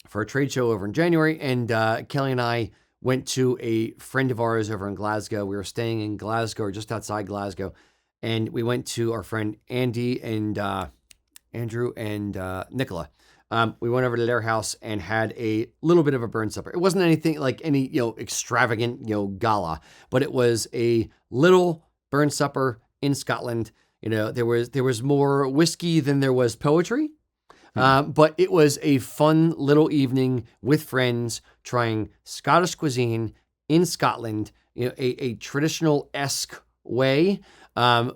for a trade show over in January, and Kelly and I went to a friend of ours over in Glasgow. We were staying in Glasgow, or just outside Glasgow, and we went to our friend Andy and Andrew and Nicola. We went over to their house and had a little bit of a burn supper. It wasn't anything like any extravagant gala, but it was a little burn supper in Scotland. There was more whiskey than there was poetry. But it was a fun little evening with friends trying Scottish cuisine in Scotland, a traditional-esque way,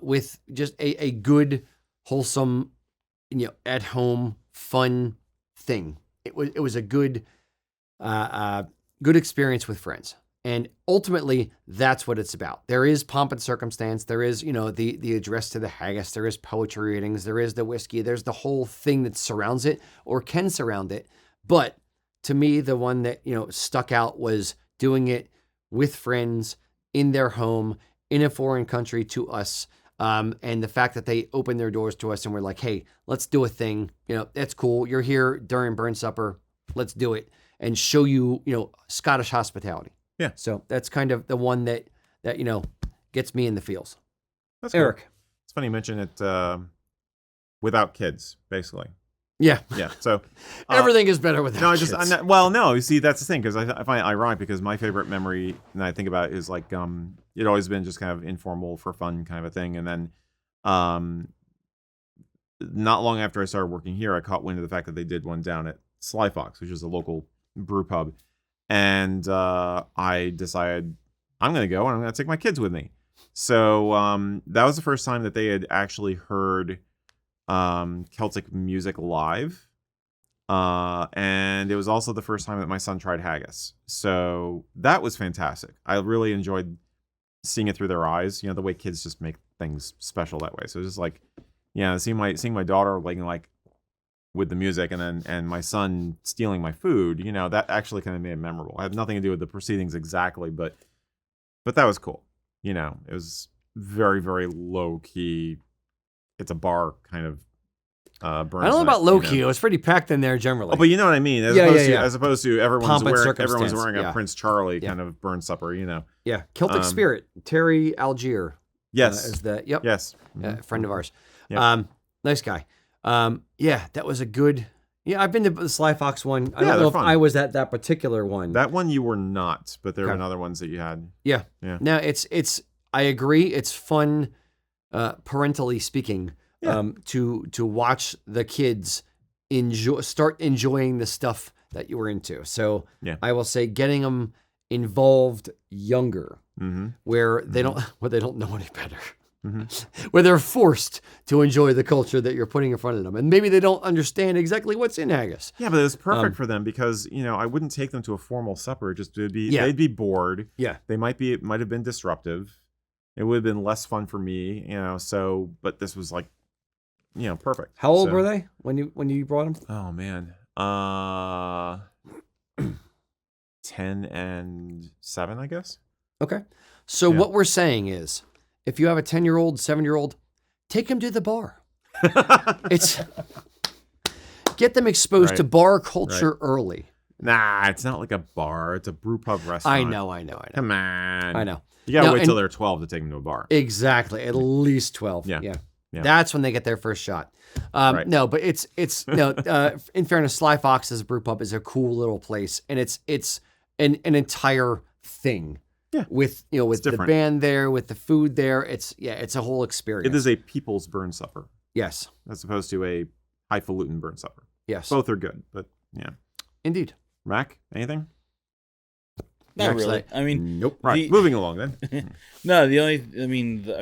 with just a good, wholesome, at-home, fun thing. It was a good experience with friends. And ultimately, that's what it's about. There is pomp and circumstance. There is, the address to the haggis. There is poetry readings. There is the whiskey. There's the whole thing that surrounds it or can surround it. But to me, the one that, stuck out was doing it with friends in their home, in a foreign country to us. And the fact that they opened their doors to us and were like, hey, let's do a thing. That's cool. You're here during Burn Supper. Let's do it and show you, Scottish hospitality. Yeah. So that's kind of the one that gets me in the feels. That's Erik. Cool. It's funny you mention it without kids, basically. Yeah. Yeah. So everything is better without kids. No, you see, that's the thing, because I find it ironic, because my favorite memory, and I think about it, is like it always been just kind of informal for fun kind of a thing. And then not long after I started working here, I caught wind of the fact that they did one down at Sly Fox, which is a local brew pub. And I decided I'm going to go and I'm going to take my kids with me. So that was the first time that they had actually heard Celtic music live. And it was also the first time that my son tried haggis. So that was fantastic. I really enjoyed seeing it through their eyes. The way kids just make things special that way. So it was just like, seeing my daughter like with the music, and my son stealing my food, that actually kind of made it memorable. It had nothing to do with the proceedings exactly, but that was cool. It was very, very low key. It's a bar kind of burn. I don't know about low key. It was pretty packed in there generally. Oh, but you know what I mean. As opposed to everyone's wearing a Prince Charlie kind of burn supper. Yeah, Celtic Spirit. Terry Algier. Yes. Is the Yes. Friend of ours. Yep. Nice guy. That was a good. Yeah, I've been to the Sly Fox one. I don't know if fun. I was at that particular one. That one you were not, but there were other ones that you had. Yeah. Now it's. I agree. It's fun, parentally speaking, to watch the kids start enjoying the stuff that you were into. So I will say, getting them involved younger, where they don't know any better. Where they're forced to enjoy the culture that you're putting in front of them. And maybe they don't understand exactly what's in haggis. Yeah, but it was perfect for them, because, I wouldn't take them to a formal supper. They'd be bored. Yeah. It might have been disruptive. It would have been less fun for me, but this was like perfect. How old were they when you brought them? Oh man, 10 and 7, I guess. Okay. So what we're saying is, if you have a 10-year-old, 7-year-old, take them to the bar. Get them exposed to bar culture early. Nah, it's not like a bar. It's a brew pub restaurant. I know. Come on. I know. You gotta wait till they're 12 to take them to a bar. Exactly. At least 12. Yeah. That's when they get their first shot. No, but it's in fairness, Sly Fox's brew pub is a cool little place, and it's an entire thing. Yeah. With the band there, with the food there, it's a whole experience. It is a people's burn supper. Yes. As opposed to a highfalutin burn supper. Yes. Both are good, but yeah. Indeed. Mac, anything? Not really. I mean, nope. Right. Moving along then. No,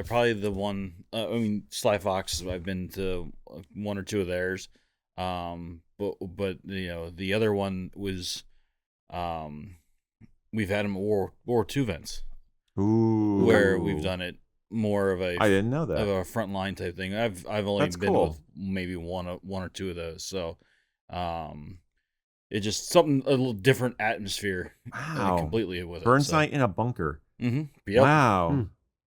probably the one. Sly Fox. I've been to one or two of theirs, but the other one was, we've had them at War II events. Ooh. Where we've done it more of a. I didn't know that. Of a frontline type thing. I've only been with maybe one or two of those. So, it's just something a little different atmosphere. Wow. Completely with it. Burns night in a bunker. Mm-hmm. Yep. Wow.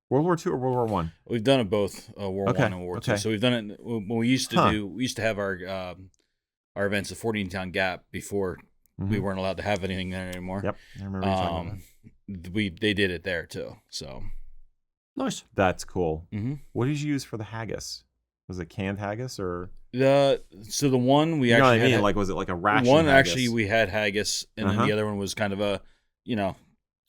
World War II or World War One? We've done it both, World War I and World War II. So we've done it when we used to have our events at 14 Town Gap before we weren't allowed to have anything there anymore. Yep, I remember you talking about that. They did it there too. So nice. That's cool. Mm-hmm. What did you use for the haggis? Was it canned haggis or the one we actually? You know what I mean? Was it like a ration? One haggis? Actually we had haggis, and then the other one was kind of a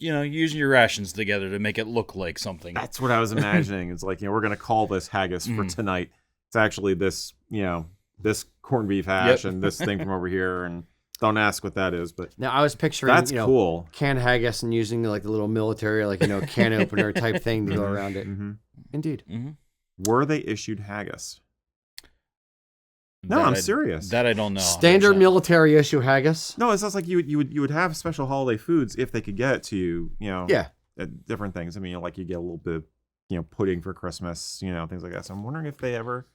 using your rations together to make it look like something. That's what I was imagining. It's like, we're going to call this haggis for tonight. It's actually this, this corned beef hash and this thing from over here. And don't ask what that is. But now I was picturing, that's cool. Canned haggis and using the little military, can opener type thing to go around it. Mm-hmm. Indeed. Mm-hmm. Were they issued haggis? No, I'm serious. That I don't know. Standard military issue haggis. No, it sounds like you would have special holiday foods if they could get it to you. Different things. I mean, like you get a little bit of, pudding for Christmas. Things like that. So I'm wondering if they ever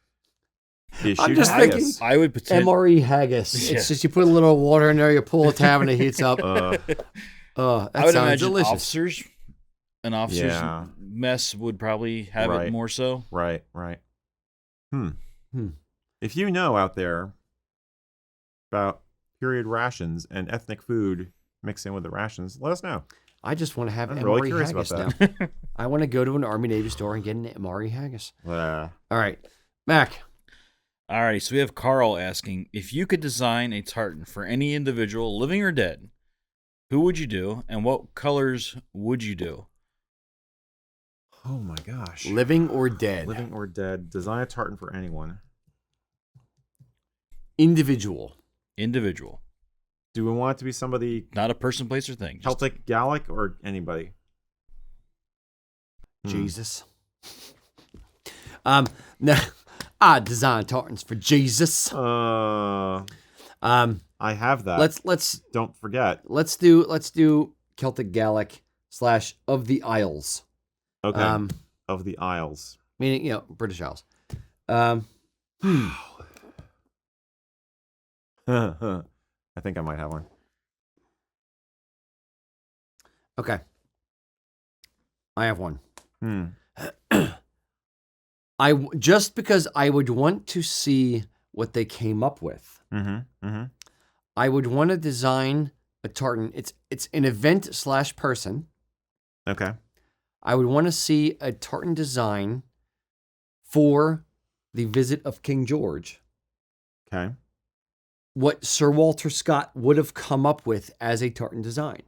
issued I'm just haggis. thinking I would MRE haggis. It's just you put a little water in there, you pull a tab, and it heats up. That I would sounds imagine delicious. An officer's mess would probably have it more so. Right. If you know out there about period rations and ethnic food mixed in with the rations, let us know. I just want to have I'm MRE really curious haggis about now. that. I want to go to an Army Navy store and get an MRE haggis. All right, Mac. All right, so we have Carl asking, if you could design a tartan for any individual, living or dead, who would you do, and what colors would you do? Oh my gosh. Living or dead? Living or dead. Design a tartan for anyone. Individual. Do we want it to be somebody? Not a person, place, or thing. Celtic, Gallic, or anybody? Jesus. No. Design tartans for Jesus. I have that. Let's don't forget. Let's do Celtic, Gallic / of the Isles. Okay. Of the Isles. Meaning, British Isles. I think I might have one. Okay. I have one. Just because I would want to see what they came up with. I would want to design a tartan. It's an event / person. Okay. I would want to see a tartan design for the visit of King George. Okay. What Sir Walter Scott would have come up with as a tartan design.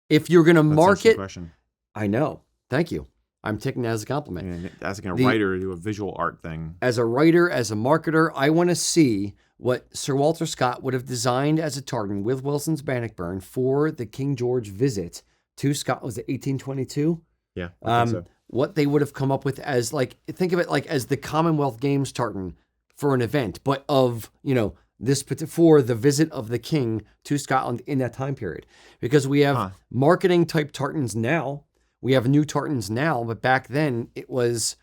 If you're going to market, question. I know. Thank you. I'm taking that as a compliment. And asking a writer to do a visual art thing. As a writer, as a marketer, I want to see what Sir Walter Scott would have designed as a tartan with Wilson's Bannockburn for the King George visit to Scotland. Was it 1822? Yeah. I think so. What they would have come up with as think of it as the Commonwealth Games tartan for an event, but of, for the visit of the king to Scotland in that time period. Because we have marketing type tartans now. We have new tartans now, but back then it was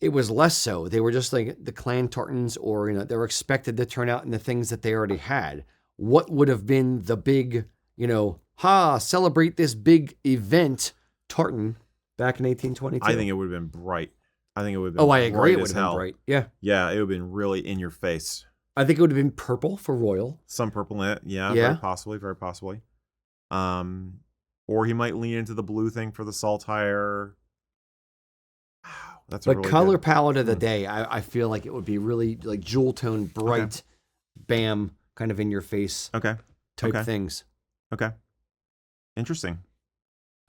it was less so. They were just like the clan tartans, or they were expected to turn out in the things that they already had. What would have been the big, celebrate this big event tartan back in 1822? I think it would have been bright. I think it would have been. Oh, I agree. It would as have been hell. bright. Yeah. Yeah, it would have been really in your face. I think it would have been purple for royal. Some purple in it. Yeah, very possibly. Very possibly. Or he might lean into the blue thing for the saltire. That's a really color good palette of the day. I feel like it would be really like jewel tone, bright, bam, kind of in your face. Okay. Type things. Okay. Interesting.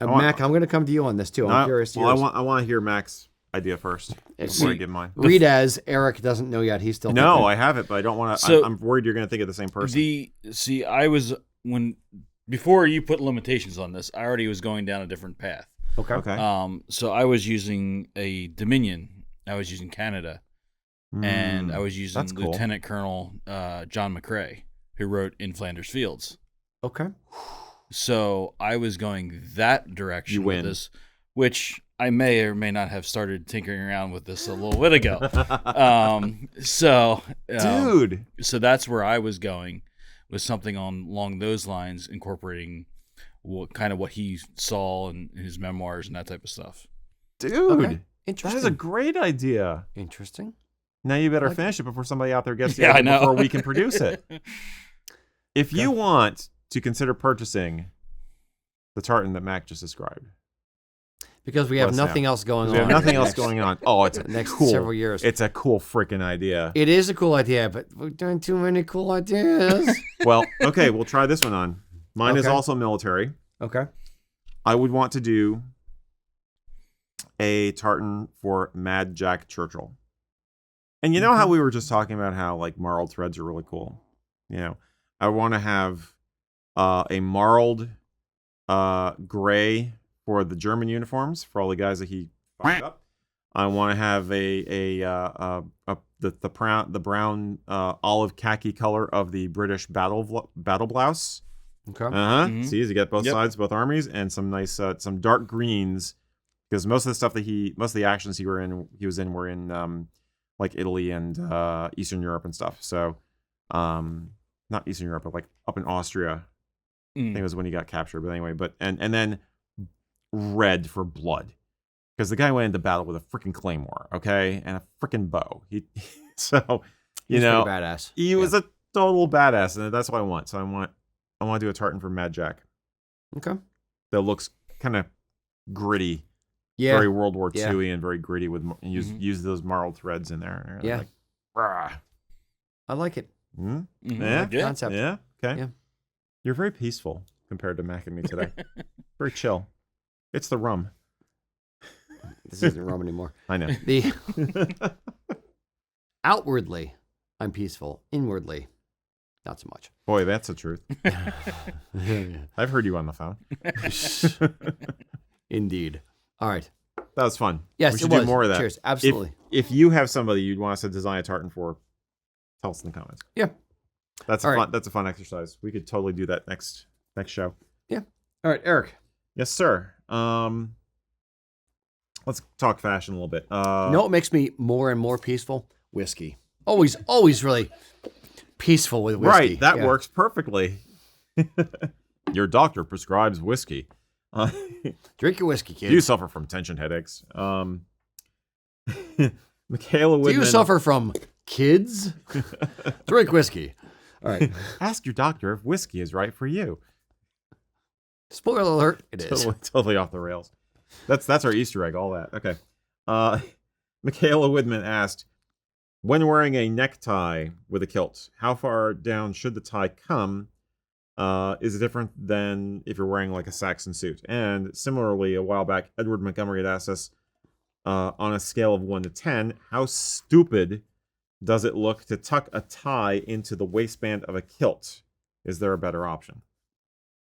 Mac, I'm going to come to you on this too. I'm curious. Well, I want to hear Mac's idea first before I give mine. Read as Erik doesn't know yet. He's still no, I have it, but I don't want to. So, I'm worried you're going to think of the same person. Before you put limitations on this, I already was going down a different path. Okay. So I was using a Dominion. I was using Canada, and I was using Lieutenant Colonel John McCrae, who wrote In Flanders Fields. Okay. So I was going that direction with this, which I may or may not have started tinkering around with this a little bit ago. Dude. So that's where I was going, with something along those lines, incorporating what he saw in his memoirs and that type of stuff. Dude, okay. That is a great idea. Interesting. Now you better finish it before somebody out there gets the idea before we can produce it. If you want to consider purchasing the tartan that Mac just described, because we have nothing else going on. We have nothing else going on. Oh, it's next cool. Several years. It's a cool freaking idea. It is a cool idea, but we're doing too many cool ideas. Well, okay, we'll try this one on. Mine is also military. Okay. I would want to do a tartan for Mad Jack Churchill. And you know how we were just talking about how like marled threads are really cool? I want to have a marled gray for the German uniforms for all the guys that he fucked up. I want to have the brown olive khaki color of the British battle blouse. Okay. Mm-hmm. See, you get both sides, both armies, and some nice some dark greens, because most of the stuff most of the actions he was in were in like Italy and Eastern Europe and stuff. So not Eastern Europe, but like up in Austria. I think it was when he got captured. But anyway, and then red for blood, because the guy went into battle with a freaking claymore, okay, and a freaking bow. He's badass. He was a total badass, and that's what I want. So I want to do a tartan for Mad Jack. Okay. That looks kind of gritty. Yeah. Very World War II and very gritty and use those marled threads in there. Yeah. Like, rah. I like it. Mm-hmm. Yeah. Concept. Yeah. Okay. Yeah. You're very peaceful compared to Mac and me today. Very chill. It's the rum. This isn't rum anymore. I know. Outwardly, I'm peaceful. Inwardly, not so much. Boy, that's the truth. I've heard you on the phone. Indeed. All right. That was fun. Yes, we should it was. do more of that. Cheers. Absolutely. If you have somebody you'd want us to design a tartan for, tell us in the comments. Yeah. That's a fun exercise. We could totally do that next show. Yeah. All right, Erik. Yes, sir. Let's talk fashion a little bit. You know what makes me more and more peaceful? Whiskey. Always really peaceful with whiskey. Right. That works perfectly. Your doctor prescribes whiskey. Drink your whiskey, kids. Do you suffer from tension headaches? Michaela Woodman. Do you suffer from kids? Drink whiskey. All right. Ask your doctor if whiskey is right for you. Spoiler alert, it is. Totally off the rails. That's our Easter egg, all that. Okay. Michaela Woodman asked, when wearing a necktie with a kilt, how far down should the tie come? Is it different than if you're wearing like a Saxon suit? And similarly, a while back, Edward Montgomery had asked us, on a scale of 1 to 10, how stupid does it look to tuck a tie into the waistband of a kilt? Is there a better option?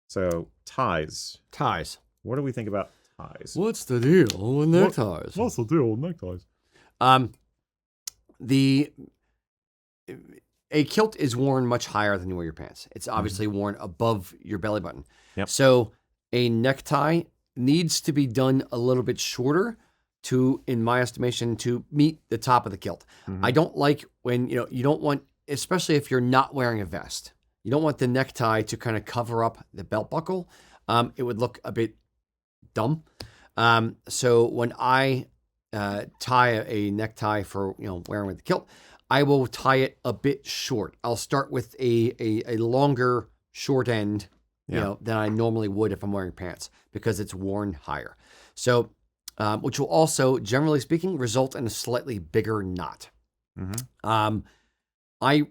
So, ties. Ties. What do we think about ties? What's the deal with neckties? What's the deal with neckties? A kilt is worn much higher than you wear your pants. It's obviously worn above your belly button. Yep. So a necktie needs to be done a little bit shorter to, in my estimation, to meet the top of the kilt. I don't like when, you don't want, especially if you're not wearing a vest, you don't want the necktie to kind of cover up the belt buckle. It would look a bit dumb. So when I tie a necktie for, wearing with the kilt, I will tie it a bit short. I'll start with a longer short end, than I normally would if I'm wearing pants, because it's worn higher. So, which will also, generally speaking, result in a slightly bigger knot. I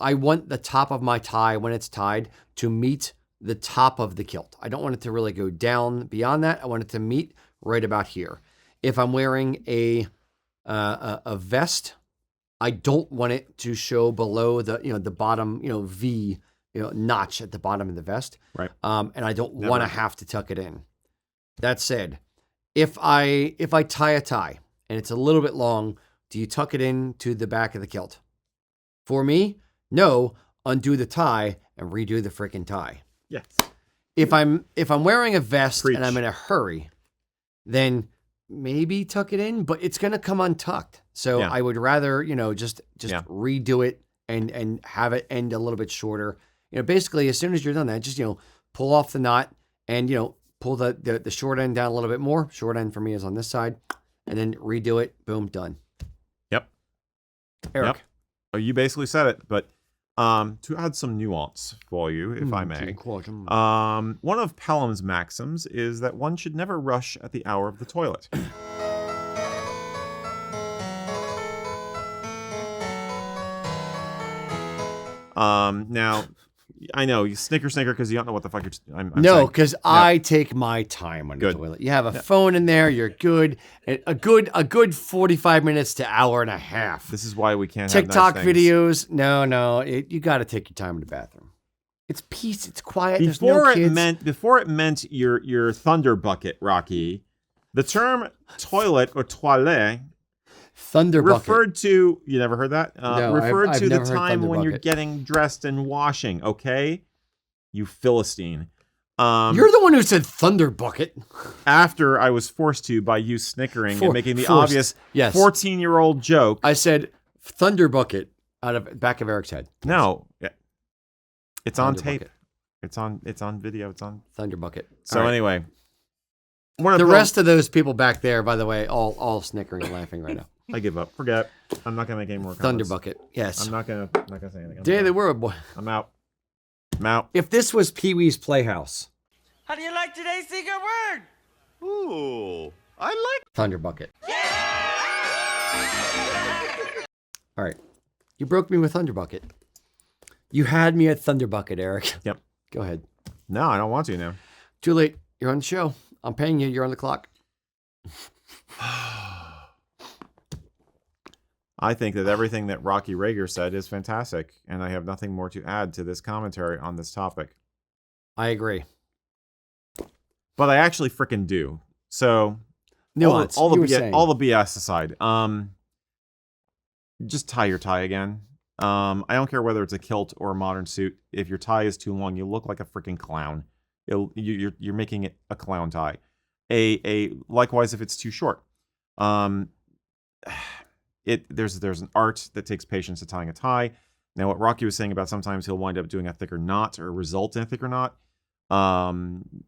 want the top of my tie, when it's tied, to meet the top of the kilt. I don't want it to really go down beyond that. I want it to meet right about here. If I'm wearing a vest, I don't want it to show below the bottom, V, notch at the bottom of the vest. Right. And I don't want to have to tuck it in. That said, if I tie a tie and it's a little bit long, do you tuck it in to the back of the kilt? For me, no. Undo the tie and redo the freaking tie. Yes. If I'm wearing a vest Preach. and I'm in a hurry, then maybe tuck it in, but it's gonna come untucked. So I would rather just redo it and have it end a little bit shorter. Basically, as soon as you're done that, just pull off the knot and pull the short end down a little bit more. Short end for me is on this side, and then redo it. Boom, done. Yep. Erik. Yep. Oh, you basically said it, but to add some nuance for you, if I may, one of Pelham's maxims is that one should never rush at the hour of the toilet. Now, I know you snicker because you don't know what the fuck I'm no, because I take my time on the toilet. You have a phone in there, you're good. A good 45 minutes to hour and a half. This is why we can't TikTok have nice videos. No, you got to take your time in the bathroom. It's peace. It's quiet. There's no kids. Before it meant your thunder bucket, Rocky. The term toilet or toilet thunder bucket referred to. You never heard that? No, referred I've to the never heard time when bucket. you're getting dressed and washing. Okay, you Philistine. You're the one who said thunder bucket. After I was forced to by you snickering and making the obvious 14-year-old joke. I said thunder bucket out of back of Erik's head. No, it's thunder on tape. Bucket. It's on video. It's on thunder bucket. So anyway, the rest of those people back there, by the way, all snickering and laughing right now. I give up. Forget. I'm not gonna make any more comments. Thunder bucket. Yes. I'm not gonna say anything. Day of the Word Boy. I'm out. I'm out. If this was Pee-wee's Playhouse. How do you like today's secret word? Ooh, I like thunder bucket. All right. You broke me with thunder bucket. You had me at thunder bucket, Erik. Yep. Go ahead. No, I don't want to now. Too late. You're on the show. I'm paying you. You're on the clock. I think that everything that Rocky Rager said is fantastic, and I have nothing more to add to this commentary on this topic. I agree. But I actually freaking do. So, nuance. All the BS aside, just tie your tie again. I don't care whether it's a kilt or a modern suit. If your tie is too long, you look like a freaking clown. You're making it a clown tie. Likewise, if it's too short. There's an art that takes patience to tying a tie. Now, what Rocky was saying about sometimes he'll wind up doing a thicker knot or result in a thicker knot.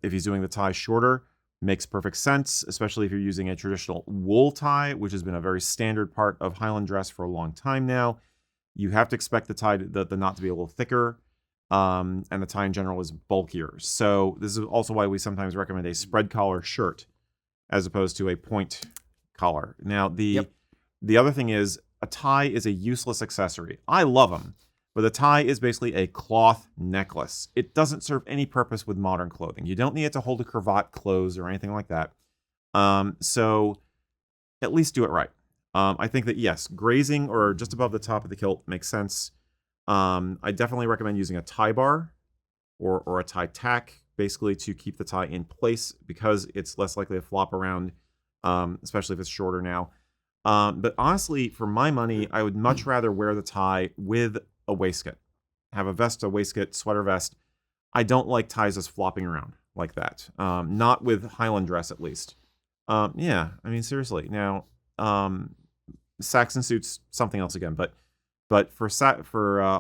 If he's doing the tie shorter, makes perfect sense, especially if you're using a traditional wool tie, which has been a very standard part of Highland dress for a long time now. You have to expect the knot to be a little thicker, and the tie in general is bulkier. So this is also why we sometimes recommend a spread collar shirt as opposed to a point collar. Now, the other thing is a tie is a useless accessory. I love them, but the tie is basically a cloth necklace. It doesn't serve any purpose with modern clothing. You don't need it to hold a cravat close or anything like that. So at least do it right. I think that, yes, grazing or just above the top of the kilt makes sense. I definitely recommend using a tie bar or a tie tack, basically to keep the tie in place because it's less likely to flop around, especially if it's shorter now. But honestly, for my money, I would much rather wear the tie with a waistcoat. Have a vest, a waistcoat, sweater vest. I don't like ties just flopping around like that. Not with Highland dress, at least. Yeah, I mean, seriously. Now, Saxon suits something else again, but for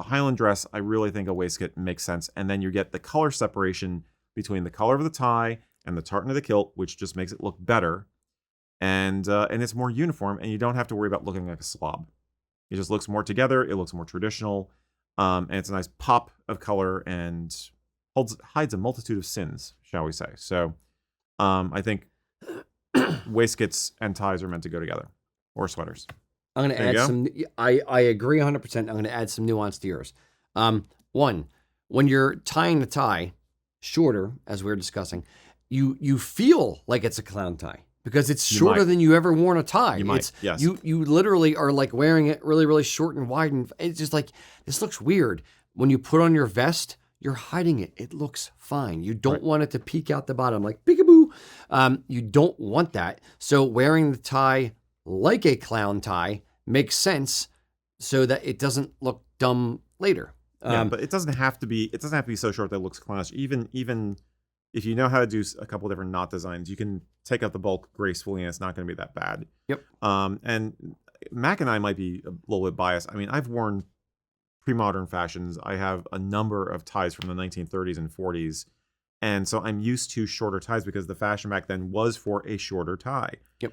Highland dress, I really think a waistcoat makes sense, and then you get the color separation between the color of the tie and the tartan of the kilt, which just makes it look better, and it's more uniform, and you don't have to worry about looking like a slob. It just looks more together. It looks more traditional, and it's a nice pop of color and hides a multitude of sins, shall we say? So, I think waistcoats and ties are meant to go together, or sweaters. I'm going to add some. I agree 100%. I'm going to add some nuance to yours. One, when you're tying the tie shorter, as we were discussing, you feel like it's a clown tie because it's shorter than you ever worn a tie. Yes. You literally are like wearing it really, really short and wide, and it's just like, this looks weird. When you put on your vest, you're hiding it. It looks fine. You don't want it to peek out the bottom like peekaboo. You don't want that. So wearing the tie like a clown tie makes sense so that it doesn't look dumb later. But it doesn't have to be so short that it looks clownish. Even if you know how to do a couple different knot designs, you can take out the bulk gracefully and it's not going to be that bad. Yep. And Mac and I might be a little bit biased. I mean, I've worn pre-modern fashions. I have a number of ties from the 1930s and 40s. And so I'm used to shorter ties because the fashion back then was for a shorter tie. Yep.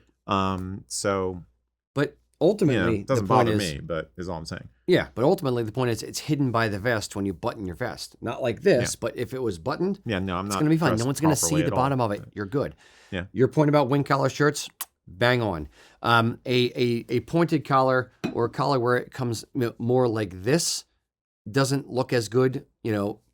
But ultimately, it doesn't bother me, but is all I'm saying. Yeah, but ultimately the point is it's hidden by the vest when you button your vest. Not like this, but if it was buttoned, I'm not. It's going to be fine. No one's going to see the bottom of it. You're good. Yeah. Your point about wing collar shirts, bang on. A pointed collar or a collar where it comes more like this doesn't look as good,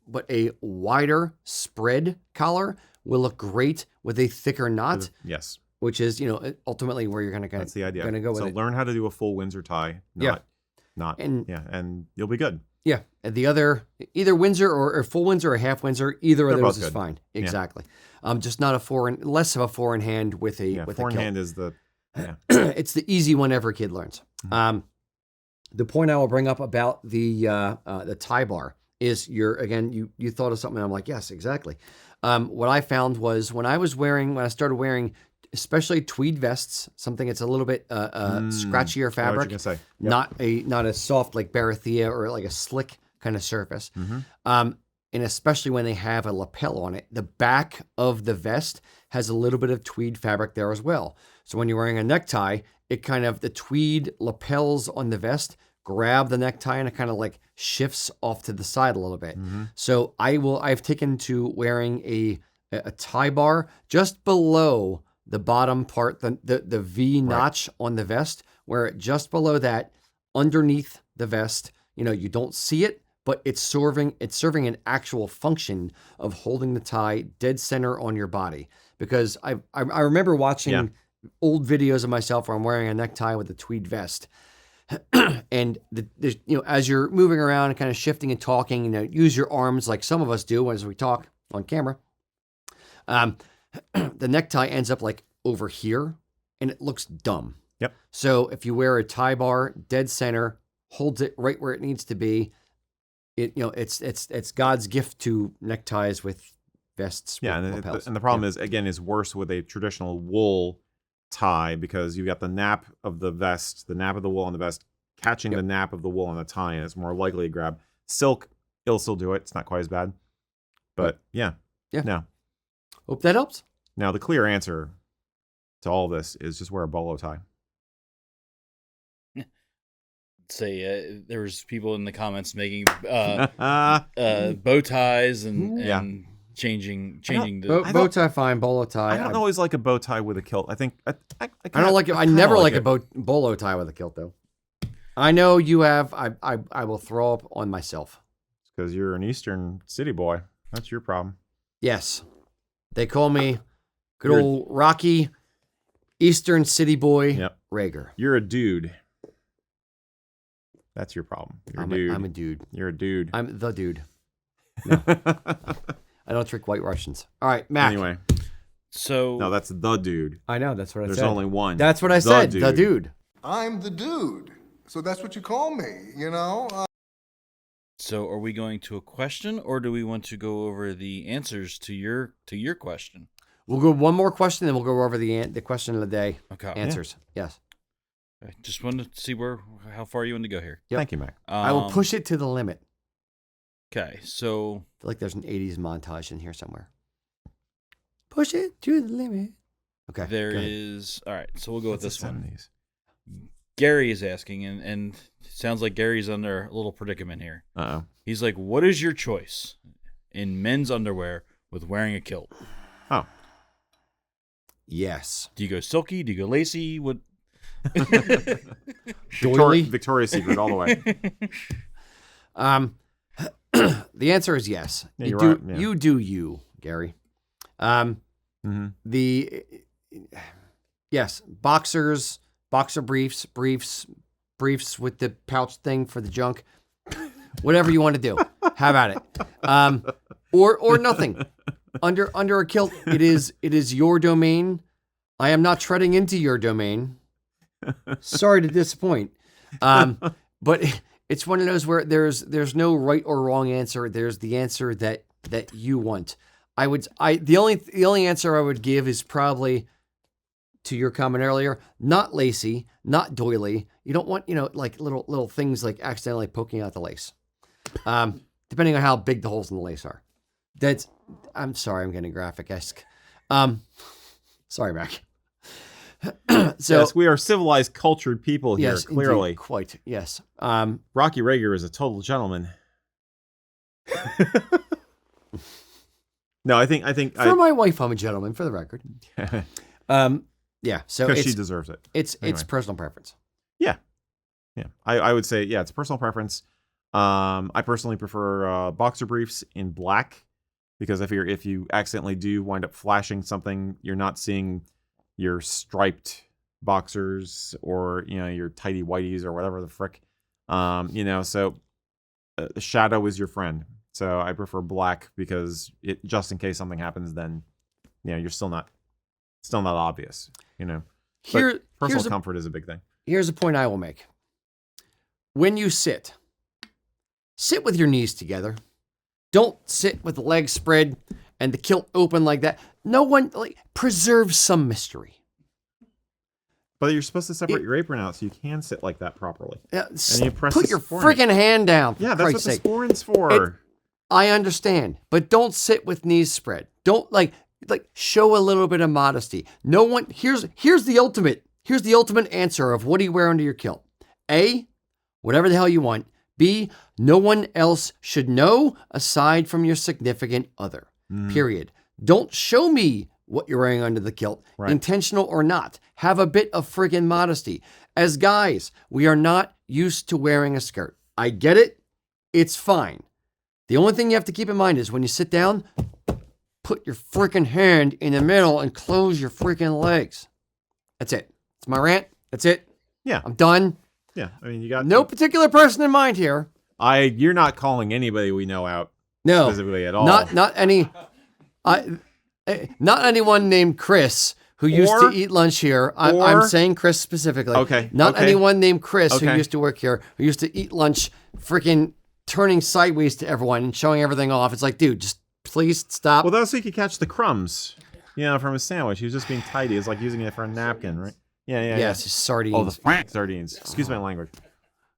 but a wider spread collar will look great with a thicker knot. Yes. Which is, ultimately where you're going to go. That's the idea. Going to go with so it. Learn how to do a full Windsor tie. And you'll be good. Yeah. And the other, either Windsor or full Windsor or half Windsor, either of those is fine. Exactly. Just not less of a four in hand with a with four a in kilt. hand is the It's the easy one every kid learns. The point I will bring up about the tie bar is you thought of something and I'm like, yes, exactly. What I found was when I started wearing especially tweed vests, something that's a little bit scratchier fabric, not a soft like Barrilito or like a slick kind of surface. And especially when they have a lapel on it, the back of the vest has a little bit of tweed fabric there as well. So when you're wearing a necktie, the tweed lapels on the vest grab the necktie and it kind of like shifts off to the side a little bit. So I've taken to wearing a tie bar just below the bottom part, the V notch on the vest, where just below that, underneath the vest, you don't see it, but it's serving an actual function of holding the tie dead center on your body. Because I remember watching old videos of myself where I'm wearing a necktie with a tweed vest. And as you're moving around and kind of shifting and talking, use your arms like some of us do as we talk on camera. The necktie ends up like over here and it looks dumb. Yep. So if you wear a tie bar dead center, holds it right where it needs to be, it's God's gift to neckties with vests. Yeah. And the problem is worse with a traditional wool tie because you've got the nap of the vest, the nap of the wool on the vest catching the nap of the wool on the tie, and it's more likely to grab. Silk, it'll still do it. It's not quite as bad. But yeah. No. Hope that helps. Now, the clear answer to all this is just wear a bolo tie. Say there was people in the comments making bow ties and changing the bow tie fine, bolo tie. I don't always like a bow tie with a kilt. I think I don't like it. I never like a bolo tie with a kilt though. I know you have. I will throw up on myself. It's because you're an Eastern city boy. That's your problem. Yes, they call me old Rocky Eastern city boy. Rager. You're a dude. That's your problem. You're a dude. I'm a dude. You're a dude. I'm the dude. No. I don't drink White Russians. All right, Mac. Anyway. So. No, that's the dude. I know. That's what I said. There's only one. That's what I said. The dude. I'm the dude. So that's what you call me, So are we going to a question or do we want to go over the answers to your question? We'll go one more question, then we'll go over the question of the day. Okay. Answers. Yes. I just wanted to see how far you want to go here. Yep. Thank you, Mac. I will push it to the limit. Okay, so I feel like there's an 80s montage in here somewhere. Push it to the limit. Okay. there is. All right, so we'll go with That's this the one. 70s. Gary is asking, and it sounds like Gary's under a little predicament here. Uh-oh. He's like, what is your choice in men's underwear with wearing a kilt? Oh. Yes. Do you go silky? Do you go lacy? What? Victoria's Secret all the way. The answer is yes. Yeah, you you're do. right, yeah. You do you, Gary. Yes, boxers, boxer briefs with the pouch thing for the junk. Whatever you want to do, have at it. Or nothing. Under a kilt, it is your domain. I am not treading into your domain. Sorry to disappoint. But it's one of those where there's no right or wrong answer. There's the answer that you want. The only answer I would give is probably to your comment earlier, not lacy, not doily. You don't want, like little things like accidentally poking out the lace. Depending on how big the holes in the lace are. I'm sorry, I'm getting graphic-esque. Sorry, Mac. So yes, we are civilized, cultured people here, yes, clearly. Indeed, quite, yes. Rocky Rager is a total gentleman. No, I think for my wife, I'm a gentleman, for the record. Yeah, so because she deserves it. It's Anyway. personal preference. Yeah. I would say, yeah, it's personal preference. I personally prefer boxer briefs in black because I figure if you accidentally do wind up flashing something, you're not seeing your striped boxers or your tighty whities or whatever the frick. So the shadow is your friend. So I prefer black because just in case something happens, then you're still not obvious. But personal comfort is a big thing. Here's a point I will make. When you sit with your knees together. Don't sit with the legs spread and the kilt open like that. No one preserve some mystery. But you're supposed to separate your apron out so you can sit like that properly. And you press put your freaking hand down. Yeah, that's what the sporn's for. I understand, but don't sit with knees spread. Don't show a little bit of modesty. No one. Here's the ultimate. Here's the ultimate answer of what do you wear under your kilt? A, whatever the hell you want. B, no one else should know aside from your significant other. Period. Don't show me what you're wearing under the kilt, intentional or not. Have a bit of friggin' modesty. As guys, we are not used to wearing a skirt. I get it. It's fine. The only thing you have to keep in mind is when you sit down, put your freaking hand in the middle and close your freaking legs. That's it. It's my rant. That's it. Yeah. I'm done. Yeah. I mean, you got no particular person in mind here. You're not calling anybody we know out no, specifically at all. Not anyone named Chris who used to eat lunch here. I'm saying Chris specifically. Okay. Not anyone named Chris who used to work here, who used to eat lunch freaking turning sideways to everyone and showing everything off. It's like, dude, just please stop. Well, that was so he could catch the crumbs, from his sandwich. He was just being tidy. It's like using it for a napkin, right? Yeah. Yes, sardines. Oh, the sardines. Excuse my language.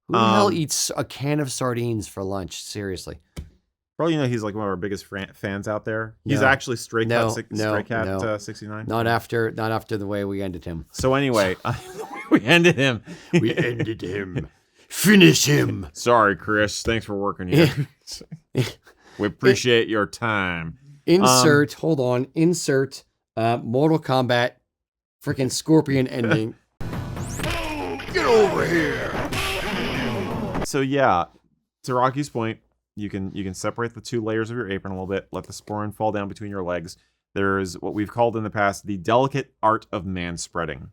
Who the hell eats a can of sardines for lunch? Seriously. Probably, he's like one of our biggest fans out there. He's actually Stray Cat 69. Not after the way we ended him. So anyway, we ended him. We ended him. Finish him. Sorry, Chris. Thanks for working here. We appreciate your time. Insert Mortal Kombat freaking Scorpion ending. Get over here. So yeah, to Rocky's point, you can separate the two layers of your apron a little bit, let the sporran fall down between your legs. There's what we've called in the past the delicate art of man spreading.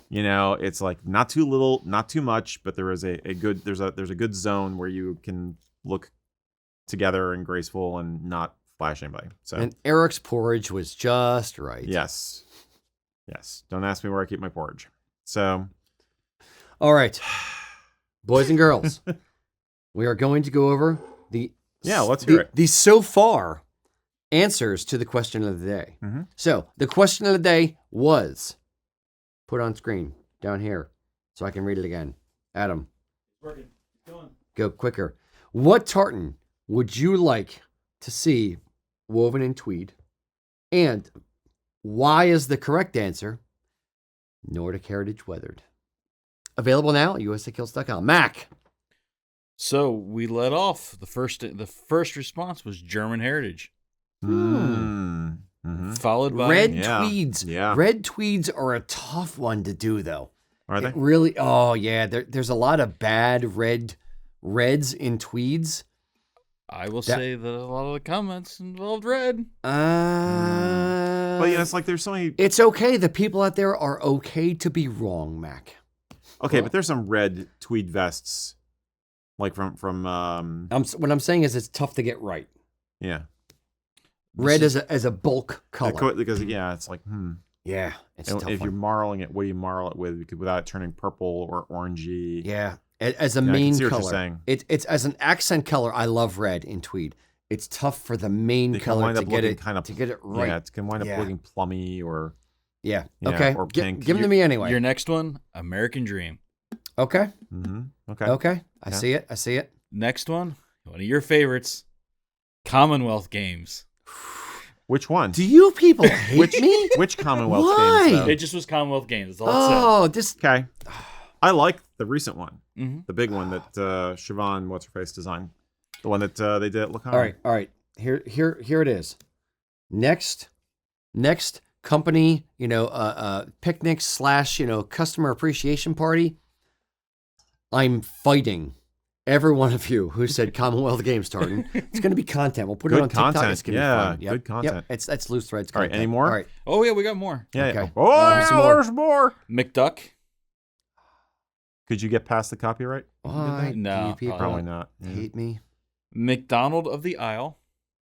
It's like not too little, not too much, but there is a good there's a good zone where you can look together and graceful and not flash anybody. So and Erik's porridge was just right. Yes. Don't ask me where I keep my porridge. So, all right, boys and girls, we are going to go over let's hear it. The so far answers to the question of the day. Mm-hmm. So the question of the day was put on screen down here so I can read it again. Adam, go quicker. What tartan would you like to see woven in tweed? And why is the correct answer Nordic Heritage Weathered? Available now at usakilts.com. Mac. So we let off the first response was German Heritage, Mm-hmm. followed by Red tweeds. Yeah. Red tweeds are a tough one to do, though. Are they? It really? Oh yeah. There's a lot of bad reds in tweeds. I will say that a lot of the comments involved red. But yeah, it's like there's so many. It's okay. The people out there are okay to be wrong, Mac. Okay, but there's some red tweed vests, like from. What I'm saying is it's tough to get right. Yeah. Red as a bulk color. Because it's like Yeah, it's a tough if one. you're marling it, what do you marl it with? Without it turning purple or orangey. Yeah, as a I can main see what color. you're saying. It's as an accent color. I love red in tweed. It's tough for the main It can color wind to up get looking it kind of to get it right. Yeah, it can wind up Yeah. looking plummy or Yeah. Yeah, Okay. or pink. Give them to me anyway. Your next one, American Dream. Okay. Okay. Okay. I Yeah. see it. I see it. Next one of your favorites, Commonwealth Games. Which one? Do you people hate me? Which Commonwealth Why? games? Though? It just was Commonwealth Games. That's all it Oh, this. Okay. I like the recent one, said. the big one that Siobhan, what's her face, designed. The one that they did at Lacan. All right. Here it is. Next company, picnic / customer appreciation party. I'm fighting every one of you who said Commonwealth Games, Tartan. It's going to be content. We'll put it on TikTok. content. It's going to Yeah, be fun. Yep, good content. Yep. That's loose threads. All right, Content. any more? All right. Oh yeah, we got more. Yeah. Okay. Oh, Some more. there's more. McDuck. Could you get past the copyright? Why do No, you people Probably not. hate me? McDonald of the Isle.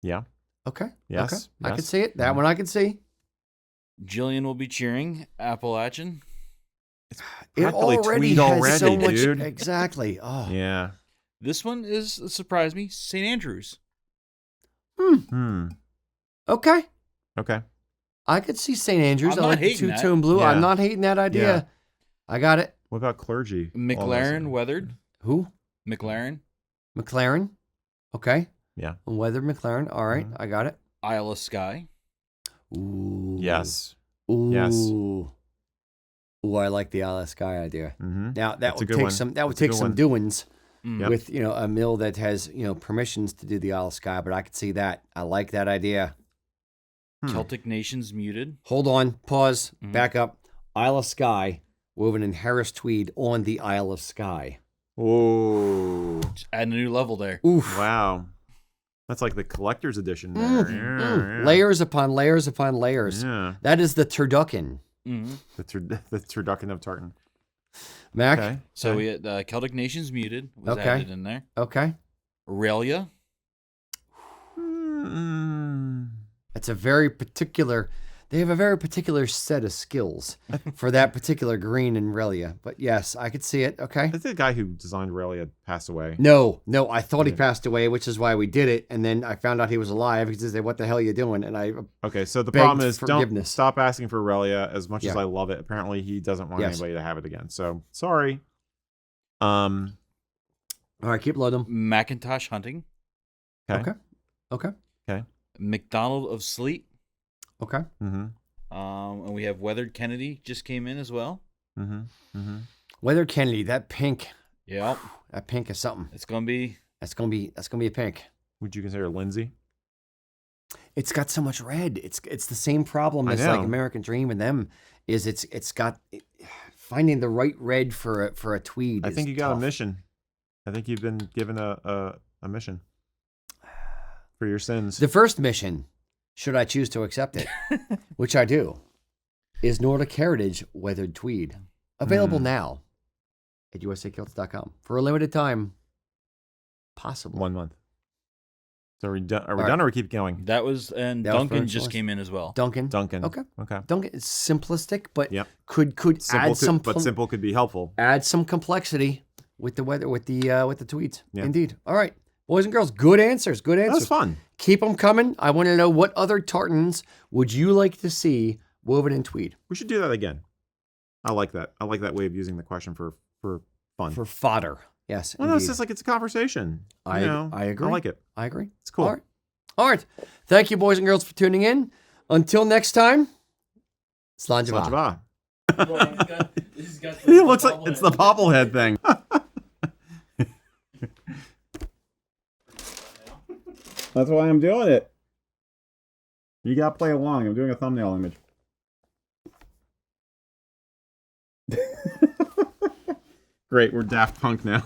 Yeah. Okay. Yes. Okay. I yes. can see it. That one I can see. Jillian will be cheering. Appalachian. It Practically already tweed has so already, much. dude. Exactly. Oh. Yeah. This one is surprised me. St. Andrews. Okay. Okay. I could see St. Andrews. I'm I not like the hating that. two-tone blue. Yeah. I'm not hating that idea. Yeah. I got it. What about clergy? McLaren weathered. Who? McLaren. McLaren. Okay. Yeah. Weather McLaren. All right. I got it. Isle of Skye. Ooh. Yes. Ooh. Yes. Ooh, I like the Isle of Skye idea. Mm-hmm. Now that That's a would good take one. some. That would That's a take good some one. doings Yep. with a mill that has permissions to do the Isle of Skye. But I could see that. I like that idea. Celtic Nations muted. Hold on. Pause. Back up. Isle of Skye woven in Harris tweed on the Isle of Skye. Oh. Just adding a new level there. Oof. Wow. That's like the collector's edition there. Yeah. Layers upon layers upon layers. Yeah. That is the turducken. Mm-hmm. The turducken of tartan. Mac. Okay. So we had Celtic Nations muted was Okay. added in there. Okay. Aurelia. That's a very particular. They have a very particular set of skills for that particular green in Relia. But yes, I could see it. Okay. I think the guy who designed Aurelia passed away. No, I thought he passed away, which is why we did it. And then I found out he was alive because they said, "What the hell are you doing?" And I Okay, so the begged problem is don't forgiveness. stop asking for Aurelia as much as Yeah. I love it. Apparently he doesn't want Yes. anybody to have it again. So sorry. All right, keep loading. Macintosh hunting. Okay. McDonald of Sleet. Okay. Mm-hmm. And we have Weathered Kennedy just came in as well. Mm-hmm. Mm-hmm. Weather Kennedy, that pink Yep. is something. It's gonna be That's gonna be a pink. Would you consider Lindsay? It's got so much red. It's the same problem I as like know. American Dream and them. Is it's got finding the right red for a tweed. I is think you got tough. a mission. I think you've been given a mission for your sins. The first mission, should I choose to accept it, which I do, is Nordic Heritage Weathered Tweed. Available now at usakilts.com for a limited time. Possible. 1 month. So are we done? Are we All done right. or we keep going? that was and That was Duncan first just choice. came in as well. Duncan. Duncan. Okay. Okay. Duncan is simplistic, but Yep. could Simple add some but simple could be helpful. add some complexity with the weather with the tweets. Yeah. Indeed. All right, boys and girls, good answers. Good That was answers. fun. Keep them coming. I want to know what other tartans would you like to see woven in tweed. We should do that again. I like that. I like that way of using the question for fun. For fodder. Yes. Well, no, it's just like it's a conversation. I agree. I like it. I agree. It's cool. All right. Thank you, boys and girls, for tuning in. Until next time, Slanjava. Well, It looks like it's the bobblehead thing. That's why I'm doing it. You gotta play along. I'm doing a thumbnail image. Great, we're Daft Punk now.